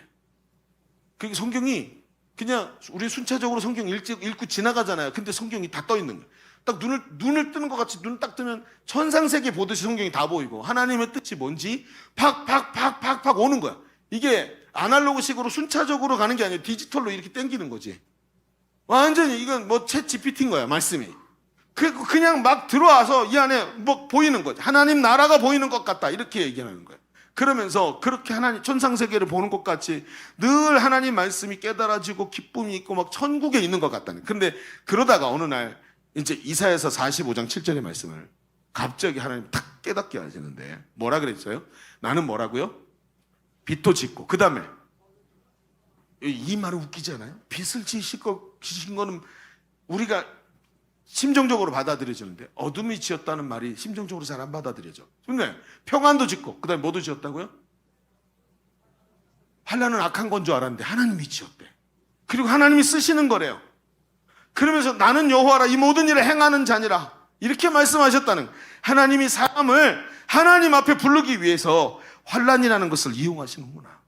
그게 성경이 그냥 우리 순차적으로 성경 읽고 지나가잖아요. 근데 성경이 다 떠있는 거예요. 딱 눈을 뜨는 것 같이 눈 딱 뜨면 천상세계 보듯이 성경이 다 보이고 하나님의 뜻이 뭔지 팍팍팍팍팍 오는 거야. 이게 아날로그식으로 순차적으로 가는 게 아니라 디지털로 이렇게 땡기는 거지. 완전히 이건 뭐 챗 GPT인 거야 말씀이. 그냥 막 들어와서 이 안에 뭐 보이는 거지. 하나님 나라가 보이는 것 같다 이렇게 얘기하는 거야. 그러면서 그렇게 하나님 천상세계를 보는 것 같이 늘 하나님 말씀이 깨달아지고 기쁨이 있고 막 천국에 있는 것 같다는. 근데 그러다가 어느 날 이제 이사야서 45장 7절의 말씀을 갑자기 하나님 탁 깨닫게 하시는데 뭐라 그랬어요? 나는 뭐라고요? 빚도 짓고 그 다음에 이 말은 웃기지 않아요? 빚을 지신 거는 우리가 심정적으로 받아들여지는데 어둠이 지었다는 말이 심정적으로 잘 안 받아들여져. 근데 평안도 짓고 그 다음에 뭐도 지었다고요? 환난은 악한 건 줄 알았는데 하나님이 지었대. 그리고 하나님이 쓰시는 거래요. 그러면서 나는 여호와라 이 모든 일을 행하는 자니라 이렇게 말씀하셨다는. 하나님이 사람을 하나님 앞에 부르기 위해서 환난이라는 것을 이용하시는구나.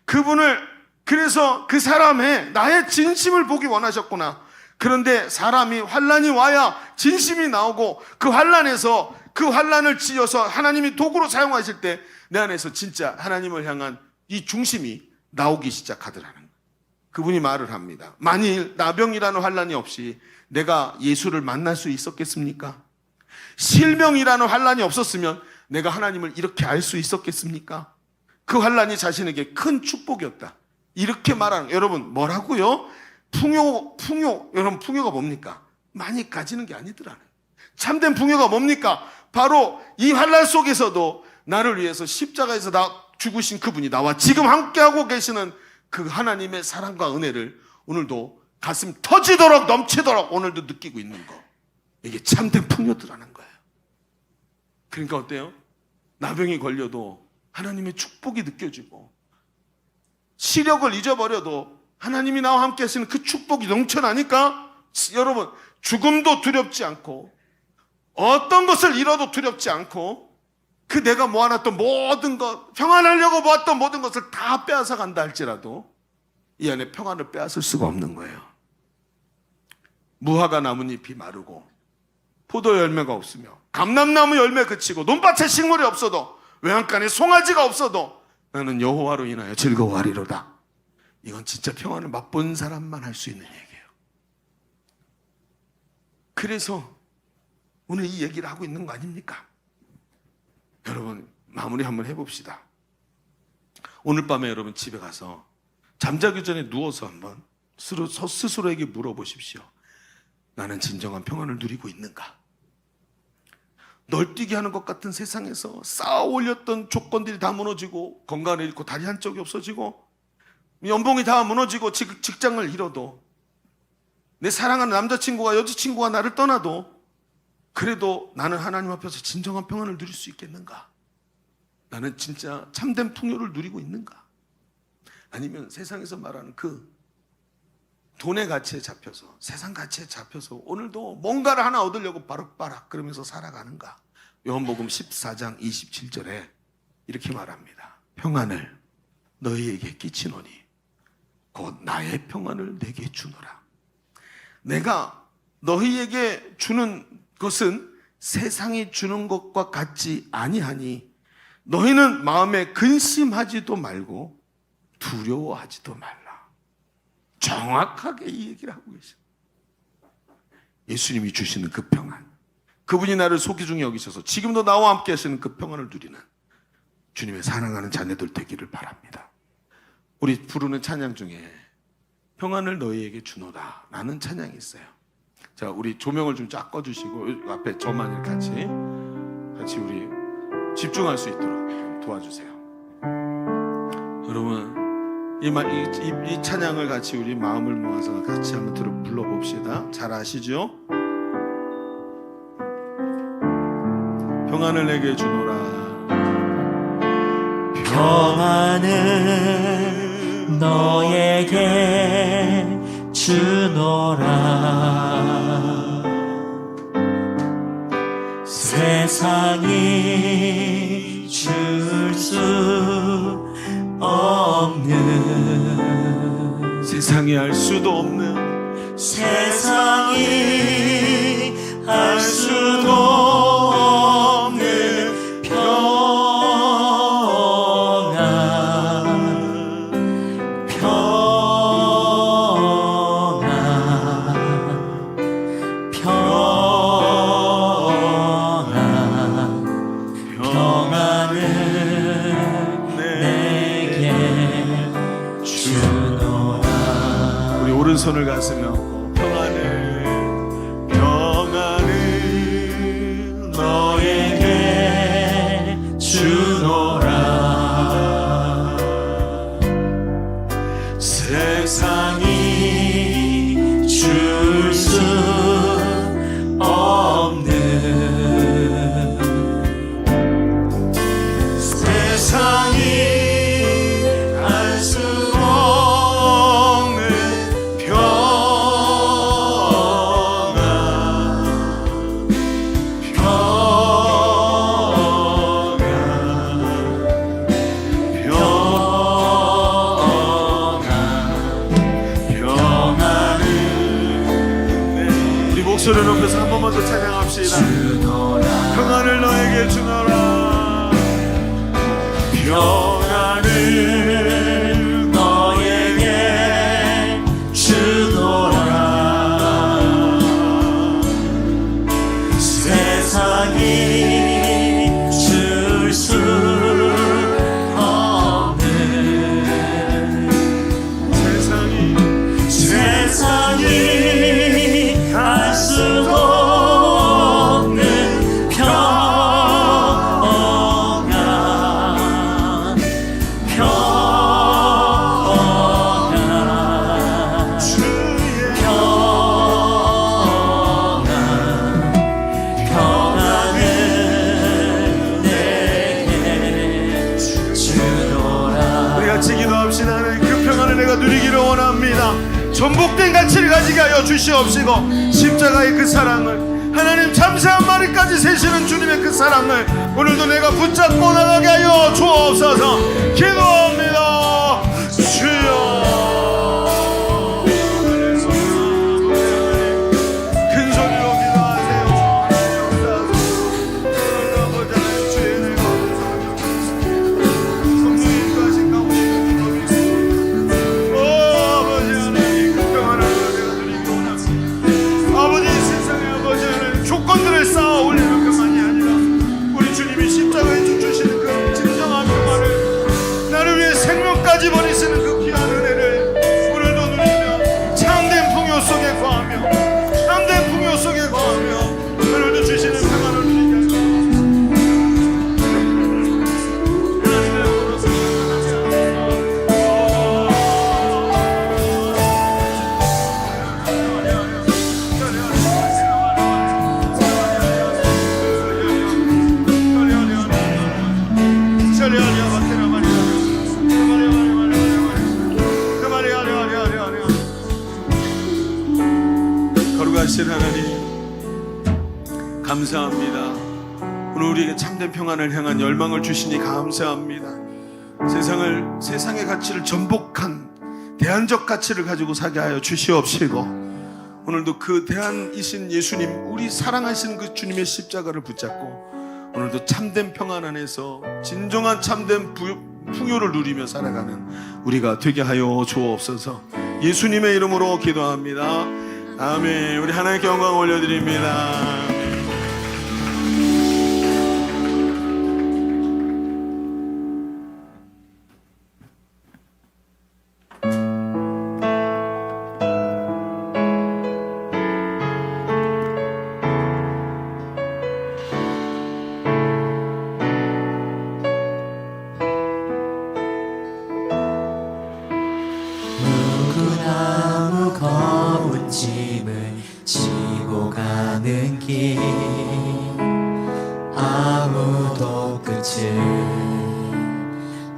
그분을 그래서 그 사람의 나의 진심을 보기 원하셨구나. 그런데 사람이 환난이 와야 진심이 나오고 그 환난에서 그 환난을 지어서 하나님이 도구로 사용하실 때 내 안에서 진짜 하나님을 향한 이 중심이 나오기 시작하더라는 거예요. 그분이 말을 합니다. 만일 나병이라는 환난이 없이 내가 예수를 만날 수 있었겠습니까? 실명이라는 환난이 없었으면 내가 하나님을 이렇게 알 수 있었겠습니까? 그 환난이 자신에게 큰 축복이었다. 이렇게 말하는 여러분 뭐라고요? 풍요 여러분 풍요가 뭡니까? 많이 가지는 게 아니더라는. 참된 풍요가 뭡니까? 바로 이 환난 속에서도 나를 위해서 십자가에서 죽으신 그분이 나와 지금 함께하고 계시는 그 하나님의 사랑과 은혜를 오늘도 가슴 터지도록 넘치도록 오늘도 느끼고 있는 거. 이게 참된 풍요들하는 거예요. 그러니까 어때요? 나병이 걸려도 하나님의 축복이 느껴지고 시력을 잊어버려도 하나님이 나와 함께 하시는 그 축복이 넘쳐나니까 여러분 죽음도 두렵지 않고 어떤 것을 잃어도 두렵지 않고 그 내가 모아놨던 모든 것 평안하려고 모았던 모든 것을 다 빼앗아 간다 할지라도 이 안에 평안을 빼앗을 수가 없는 거예요. 무화과 나뭇잎이 마르고 포도 열매가 없으며 감람나무 열매 그치고 논밭에 식물이 없어도 외양간에 송아지가 없어도 나는 여호와로 인하여 즐거워하리로다. 이건 진짜 평안을 맛본 사람만 할 수 있는 얘기예요. 그래서 오늘 이 얘기를 하고 있는 거 아닙니까? 여러분 마무리 한번 해봅시다. 오늘 밤에 여러분 집에 가서 잠자기 전에 누워서 한번 스스로에게 물어보십시오. 나는 진정한 평안을 누리고 있는가? 널뛰게 하는 것 같은 세상에서 쌓아 올렸던 조건들이 다 무너지고 건강을 잃고 다리 한쪽이 없어지고 연봉이 다 무너지고 직장을 잃어도 내 사랑하는 남자친구가 여자친구가 나를 떠나도 그래도 나는 하나님 앞에서 진정한 평안을 누릴 수 있겠는가? 나는 진짜 참된 풍요를 누리고 있는가? 아니면 세상에서 말하는 그 돈의 가치에 잡혀서 세상 가치에 잡혀서 오늘도 뭔가를 하나 얻으려고 바락바락 그러면서 살아가는가? 요한복음 14장 27절에 이렇게 말합니다. 평안을 너희에게 끼치노니 곧 나의 평안을 내게 주노라. 내가 너희에게 주는 것은 세상이 주는 것과 같지 아니하니 너희는 마음에 근심하지도 말고 두려워하지도 말라. 정확하게 이 얘기를 하고 계셔. 예수님이 주시는 그 평안, 그분이 나를 소기중에 여기셔서 지금도 나와 함께 하시는 그 평안을 누리는 주님의 사랑하는 자녀들 되기를 바랍니다. 우리 부르는 찬양 중에 평안을 너희에게 주노라 라는 찬양이 있어요. 자, 우리 조명을 좀 쫙 꺼주시고 앞에 저만을 같이 우리 집중할 수 있도록 좀 도와주세요. 여러분, 이 찬양을 같이 우리 마음을 모아서 같이 한번 불러봅시다. 잘 아시죠? 평안을 내게 주노라. 평안을 너에게 주노라. 세상이 줄 수 없는, 세상이 알 수도 없는, 세상이 알 수도 없는 평안, 평안을 내게 주노라. 우리 오른손을 가슴에 얹고 평안을 너에게 주노라. 세상이 줄 수 없는, 세상이 알 수 없는 목소리 높여서 한 번만 더 찬양합시다. 평안을 너에게 주노라. 평안을 너에게 주노라. 세상이 줄 수 없는, 세상이 알 수도 없는 평안, 평안을 내게 주노라. 우리 같이 기도합시다. 하나님, 그 평안을 내가 누리기를 원합니다. 전복된 가치를 가지게 하여 주시옵시고, 십자가의 그 사랑을, 하나님 잠새 한 마리까지 세시는 주님의 그 사랑을 오늘도 내가 붙잡고 나가게 하여 주옵소서. 기도합니다. 주여. 큰 소리로 기도하세요. 성령님과 하신 가운데 조건들을 쌓아 올리는 것만이 아니라 우리 주님이 십자가에 주시는 그 진정한 평안을, 나를 위해 생명까지 버리시는 그 귀한 은혜를 오늘도 누리며 참된 풍요 속에 거하며, 참된 풍요 속에 거하며 오늘도 주시는 평안을 누리게 거룩하신 하나님, 감사합니다. 오늘 우리에게 참된 평안을 향한 열망을 주시니 감사합니다. 세상의 가치를 전복한 대안적 가치를 가지고 사게 하여 주시옵시고, 오늘도 그 대안이신 예수님, 우리 사랑하시는 그 주님의 십자가를 붙잡고 오늘도 참된 평안 안에서 진정한 참된 풍요를 누리며 살아가는 우리가 되게 하여 주옵소서. 예수님의 이름으로 기도합니다. 아멘. 우리 하나님께 영광 올려드립니다. 누구나 무거운 짐을 지고 가는 길 아무도 끝을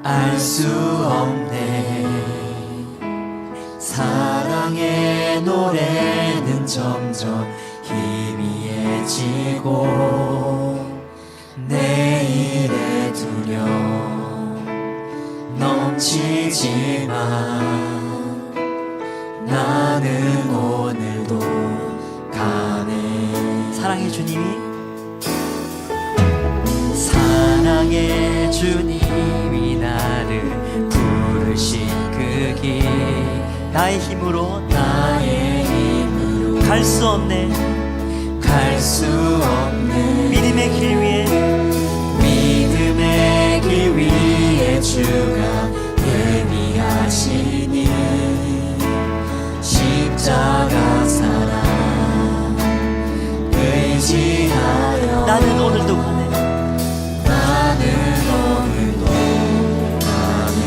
알 수 없네. 사랑의 노래는 점점 희미해지고 내일의 두려움 넘치지만 나는 오늘도 가네. 사랑의 주님이 사랑의 주님이 나를 부르신 그 길 나의 힘으로 갈 수 없네. 갈 수 없는 믿음의 길 위에 믿음의 길 위에 주가 예비하시니 십자가 사랑 의지하여 나는 오늘도 가네. 나는 오늘도 가네.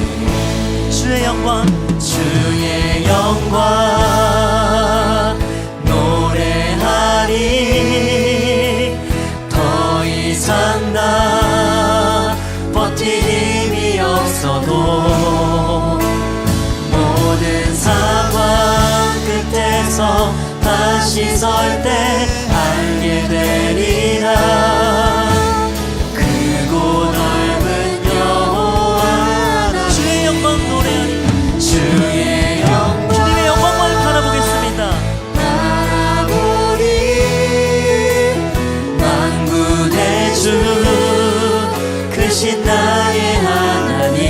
주의 영광 주의 영광 노래하리. 더 이상 나 버틸 힘이 없어도 모든 상황 끝에서 다시 설 때 알게 되리라. 크고 넓은 여호와 하나님. 주의 영광 노래하리. 주의 영광 주님의 영광만 바라보겠습니다. 바라보리. 만군의 주 크신 나의 하나님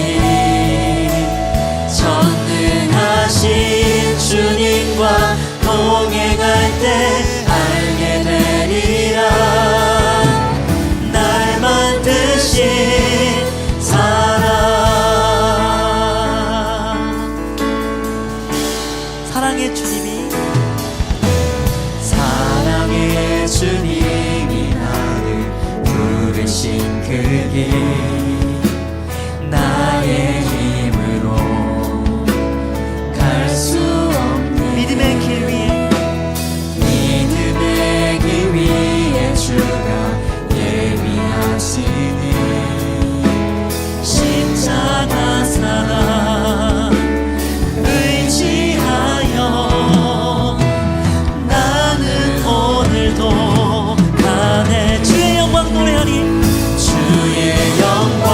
전능하신 주님과 동행할 때 알게 되리라. 날 만드신 사랑. 사랑의 주님이 사랑의 주님이 나를 부르신 그 길 나의 힘으로 갈 수 없는 믿음의 길 위에 믿음의 길 위에 주가 예비하시니 십자가 사랑 의지하여 나는 오늘도 가네. 주의 영광 노래하리. 주의 영광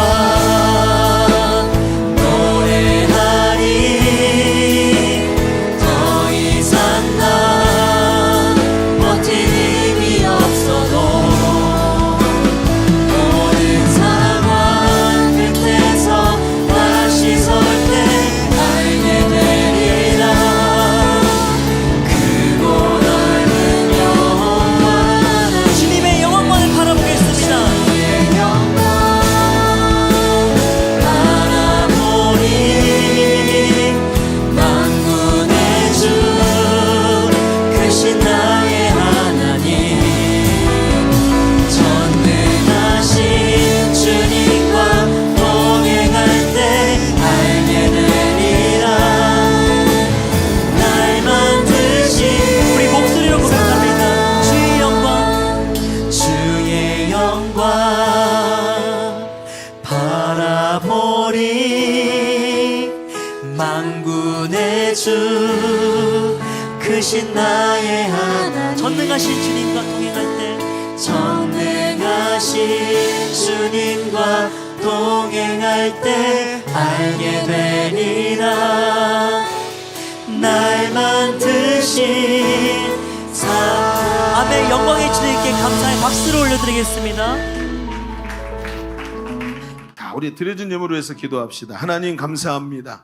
노래하리. 더 이상 나 버틸 힘이 없어도 모든 상황 끝에서 다시 설 때 알게 되리라. 크고 넓은 여호와 하나님. 주님의 영광만을 바라보겠습니다. 주의 영광 바라보리. 만군의 주 크신 나의 하나님 전능하신 주님과 동행할 때 알게 되리라. 날 만드신 우리 목소리로 고백합니다. 주의 영광 주의 영광 바라보리. 만군의 주 크신 나의 하나님 전능하신 주님과 동행할 때 전능하신 주님과 동행할 때 알게 되리라. 날 만드신 아멘. 영광의 주님께 감사의 박수를 올려드리겠습니다. 자, 우리 드려진 예물로 해서 기도합시다. 하나님 감사합니다.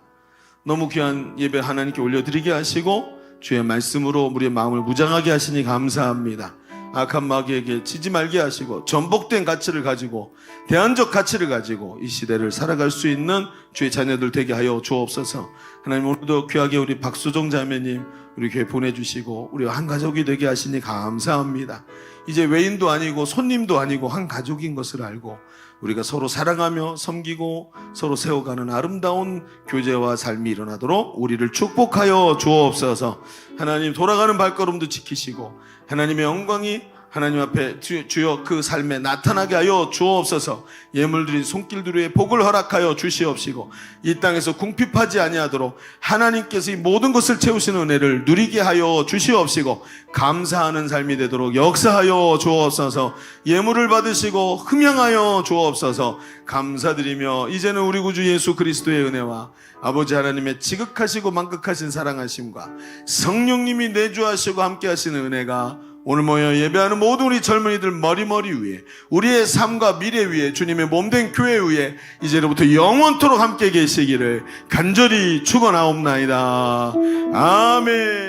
너무 귀한 예배 하나님께 올려드리게 하시고 주의 말씀으로 우리의 마음을 무장하게 하시니 감사합니다. 악한 마귀에게 치지 말게 하시고 전복된 가치를 가지고 대안적 가치를 가지고 이 시대를 살아갈 수 있는 주의 자녀들 되게 하여 주옵소서. 하나님, 오늘도 귀하게 우리 박수정 자매님 우리 교회 보내주시고 우리가 한 가족이 되게 하시니 감사합니다. 이제 외인도 아니고 손님도 아니고 한 가족인 것을 알고 우리가 서로 사랑하며 섬기고 서로 세워가는 아름다운 교제와 삶이 일어나도록 우리를 축복하여 주옵소서. 하나님, 돌아가는 발걸음도 지키시고 하나님의 영광이 하나님 앞에 주여 그 삶에 나타나게 하여 주옵소서. 예물들이 손길들의 복을 허락하여 주시옵시고 이 땅에서 궁핍하지 아니하도록 하나님께서 이 모든 것을 채우시는 은혜를 누리게 하여 주시옵시고 감사하는 삶이 되도록 역사하여 주옵소서. 예물을 받으시고 흠양하여 주옵소서. 감사드리며 이제는 우리 구주 예수 그리스도의 은혜와 아버지 하나님의 지극하시고 만극하신 사랑하심과 성령님이 내주하시고 함께 하시는 은혜가 오늘 모여 예배하는 모든 우리 젊은이들 머리머리 위에 우리의 삶과 미래 위에 주님의 몸된 교회 위에 이제로부터 영원토록 함께 계시기를 간절히 축원하옵나이다. 아멘.